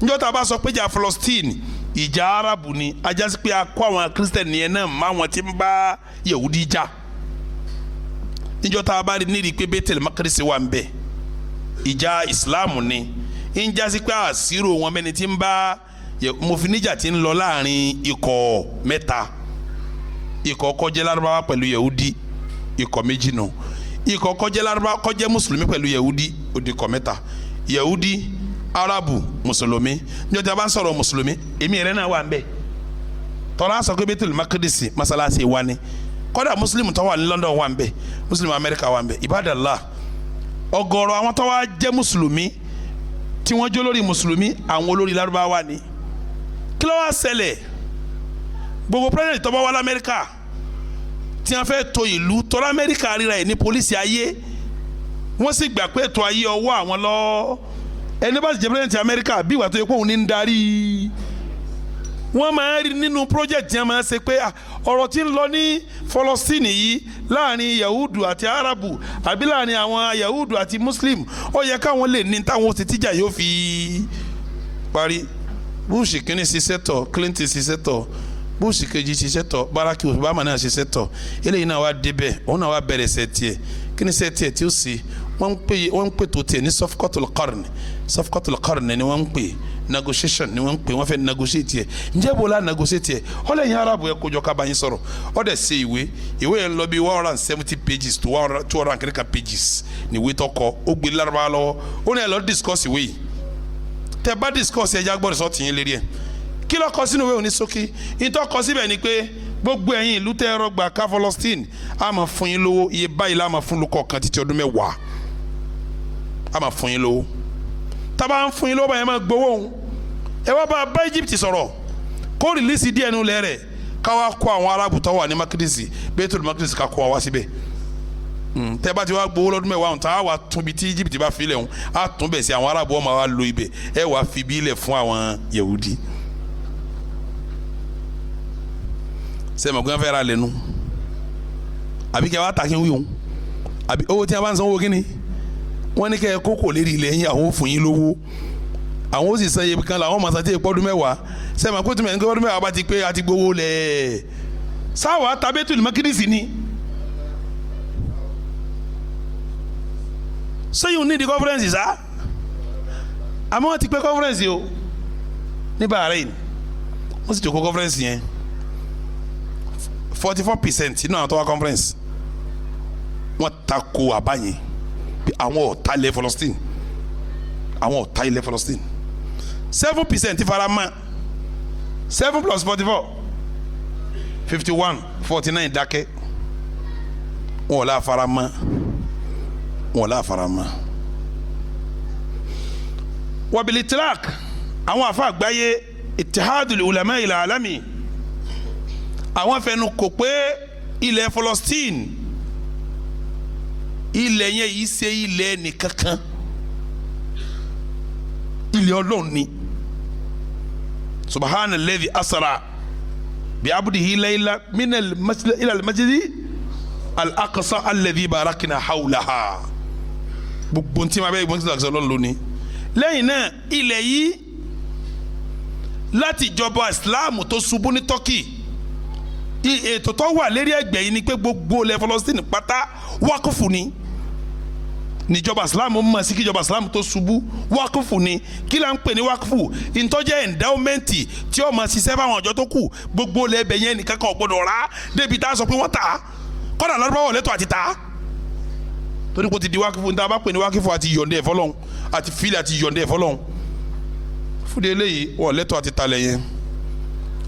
njọ́ tá a bá sọ pé ìjà Fọlọ́sítínì ìjà arabu ni ajásí pé a kó àwọn kristẹni yẹn náà má wọn ti ń bá yahudi jà níjọ́ tá a bá rí nídìí pé Baitul Maqdis wà ń bẹ ìjà islam ni ń jásí pé àṣírò wọn mẹ́ni tí ń bá mọ̀fìníjà tí ń lọ láàrin ikọ̀ mẹ́ta ikọ̀ kọjẹ́ lárúbáwá pẹ̀lú yahudi ikọ̀ méjì nù ikọ̀ kọjẹ́ lárúbáwá kọjẹ́ mùsùlùmí pẹ̀lú yahudi odi ikọ̀ mẹ́ta yahudi arabu mùsùlùmí níjọ́ tí a bá ń sọ̀rọ̀ mùsùlùmí èmi rẹ̀ náà wà ń bẹ tọ́lá sọ pé Baitul Maqdis masalasi wa ni kọ́dà mùsùlùmí tó wà ní London wà ń bẹ mùsùlùmí Amẹ́ríkà wà ń bẹ ibadallah ọ̀gọ̀rọ̀ àwọn tó wá jẹ́ mùsùlùmí tí wọ́n jó lórí mùsùlùmí àwọn olórí lárúbáwá ni kí ló wá ṣẹlẹ̀ gbogbo president tó bá wà l'Amẹ́ríkà tí wọ́n fẹ́ to ìlú tó l'Amẹ́ríkà ríra ẹ̀ ní polisi ayé wọ́n sì gbà pé ètò ayé ọwọ́ àwọn lọ ẹni bá sì jẹ́ president Amẹ́ríkà bí ìwà tó yẹ kó òun ní ń darí wọ́n máa ń rí nínú project yẹn máa ń ṣe pé ọ̀rọ̀ tí ń lọ ní Fọlọ́sítínì yìí láàrin yahudu àti arabu àbí láàrin àwọn yahudu àti muslim ó yẹ káwọn lè ní táwọn ti tíjà yóò fi parí Bush kìíní ṣiṣẹ́ tọ̀ Clinton ṣiṣẹ́ tọ̀ Bush kejì ṣiṣẹ́ tọ̀ Barack Obama náà ṣiṣẹ́ tọ̀ eléyìí náà wá débẹ̀ òun náà wá bẹ̀rẹ̀ ṣẹ́ tiẹ̀ kí ni ṣẹ́ tiẹ̀ tí ó sì wọ́n ń pè tó tiẹ̀ ní Safqatul Qarn ni wọ́n ń pè negotiation ni wọ́n ń pè wọ́n fẹ́ negotiate tiẹ̀ ǹjẹ́ bó la negotiate tiẹ̀ ọlẹ́yìn arabu ẹ̀ kójọ ká bá yín sọ̀rọ̀ ọ dẹ̀ ṣe ìwé yẹn lọ bí 170 pages to 200 pages ni ìwé tó kọ ó gbé lárúbá lọ́wọ́ ó ní ẹ̀ lọ discuss ìwé yìí tẹ́ bá discuss ẹ̀ jágbọ́n sọ tìyín lérí ẹ̀ kí ló kọ sínú ìwé òní sókè ìtọ́ kọ síbẹ̀ ni pé gbogbo ẹ̀yin ìlú tẹ́ ẹ̀rọ gbà ká Palestine a máa fún yín lówó iye báyìí la máa fún lókọ̀ kan títí ọdún 10 a máa fún yín lówó tábà ń fún yín lówó báyìí máa gbowó òun ẹ wá bá Egypt sọ̀rọ̀ kó rìlísì díẹ̀ nù lẹ́rẹ̀ káwá kó àwọn arábù tó wà ní Makidisi Baitul Maqdis ká kó wa wá síbẹ̀ tẹ́ bá ti wá gbowó lọ́dún 10 ọ̀hún tá a wà tún bí tí Egypt bá fi lẹ̀ ọ̀hún a tún bẹ̀ sí àwọn arábù ọmọ wa lo ibẹ̀ ẹ wà fi bí ilẹ̀ fún àwọn Yahudi sẹ́mi ọ̀gbìn fẹ́ẹ́ ra lẹ́nu àbí kẹ́ wá ta kí n wí òun àbí owó tí a bá ń sanwó kí ni wọ́n ní kẹ́ ẹ kókò lérí ilẹ̀ yín àwọn ò fún yín lówó àwọn ó sì san iye kan làwọn máa san tí èèpọ̀ ọdún 10 sẹ́mi àkótó mẹ́rin kí ọdún 10 bá ti pé a ti gbowó lẹ̀ sáwà Baitul Maqdis ni sẹ́yìn ní di conference sá àmọ́ wọ́n ti pé conference o ní Bahrain wọ́n sì jòkó conference yẹn 44% nínú àwọn tó wá conference wọ́n tako àbáyé pé àwọn ọ̀tá ilẹ̀ Palestine àwọn ọ̀tá ilẹ̀ Palestine 7% fara mọ́ 7 plus 44 51 49 dákẹ́ wọn ò lá fara mọ́ wọn ò lá fara mọ́ wabili tilak àwọn afa àgbáyé Ittihadul Ulama ila alami àwọn fẹnu kò pé ilẹ̀ Palestine ilẹ̀ yẹn yìí ṣe ilẹ̀ nìkankan ilẹ̀ Ọlọ́run ni subahana alladhi asra bi abdihi layla min al-masjid ila al-masjid al-aqsa alladhi barakna hawlaha gbogbo ntí ma bẹ gbogbo ntí la sọ Ọlọ́run lónìí lẹ́yìn náà ilẹ̀ yìí láti ìjọba Islam tó ṣubú ní Turkey ètò tó wà lérí ẹgbẹ́ yìí ni pé gbogbo ilẹ̀ Palestine pátá wákùfù ni níjọba Islam mọ̀ sí kíjọba Islam tó ṣubú wákùfù ni kí la ń pè ní wákùfù ìtọ́jẹ́ endowmenti tí ó máa ṣiṣẹ́ fáwọn ọjọ́ tó kù gbogbo ilẹ̀ ẹbẹ̀ yẹn nìkan kan gbọdọ̀ rà débi tá a sọ pé wọ́n tà á kọ́dà lọ́dún lẹ́tọ̀ àti tà á torí kò ti di wákùfù níta bá pè ní wákùfù àti yọ̀ǹdẹ̀ fọlọ́n àti fílẹ̀ àti yọ̀ǹdẹ̀ fọlọ́n fúdi eléyìí wọ́n lẹ́tọ̀ àti talẹ̀ yẹn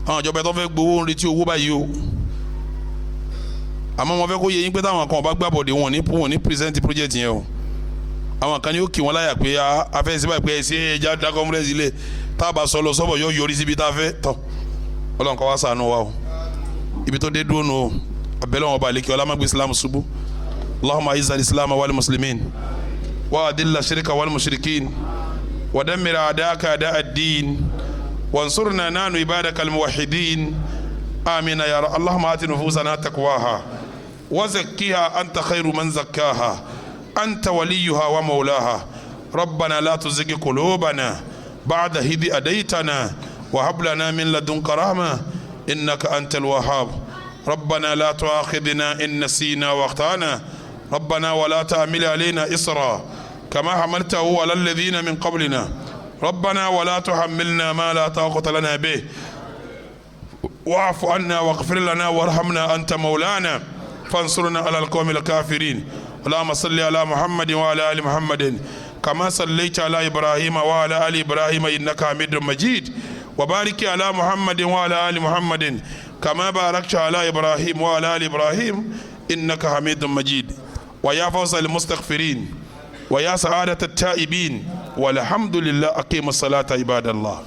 àwọn ìjọba tó fẹ́ gbowó ń retí owó báyìí o àmọ́ wọn fẹ́ kó yẹ yín pé táwọn kan ọba gbàbọ̀dé wọn ní present project yẹn o àwọn kan ní ó kì wọ́n láyà pé afẹ́ síbà pé ẹ̀sìn ẹja dá conference ilé tá a bá sọ lọ sọ́bọ̀ yóò yọrí síbi tá a fẹ́ tọ́ Ọlọ́run kó wá ṣàánú wa o ibi tó dé dúró nù o abẹ́lẹ́ wọn ọba àlekí ọlámàgbé Islam ṣubú Allahumma a'izzal Islam wal muslimin wa adilla shirka wal mushrikin wa dammir a'da'aka a'da'ad din وانصرنا نحن عبادك الموحدين آمين يا رب. اللهم آت نفوسنا تقواها وزكها أنت خير من زكاها أنت وليها ومولاها ربنا لا تزغ قلوبنا بعد إذ هديتنا وهب لنا من لدنك رحمة إنك أنت الوهاب ربنا لا تؤاخذنا إن نسينا واخطأنا ربنا ولا تحمل علينا إصرا كما حملته على الذين من قبلنا ربنا ولا تحملنا ما لا طاقة لنا به واعف عنا واغفر لنا وارحمنا أنت مولانا فانصرنا على القوم الكافرين اللهم صل على محمد وعلى آل محمد كما صليت على إبراهيم وعلى آل إبراهيم إنك حميد مجيد وبارك على محمد وعلى آل محمد كما باركت على إبراهيم وعلى آل إبراهيم إنك حميد مجيد ويا فوز المستغفرين ويا سعادة التائبين والحمد لله. أقيم الصلاة عباد الله.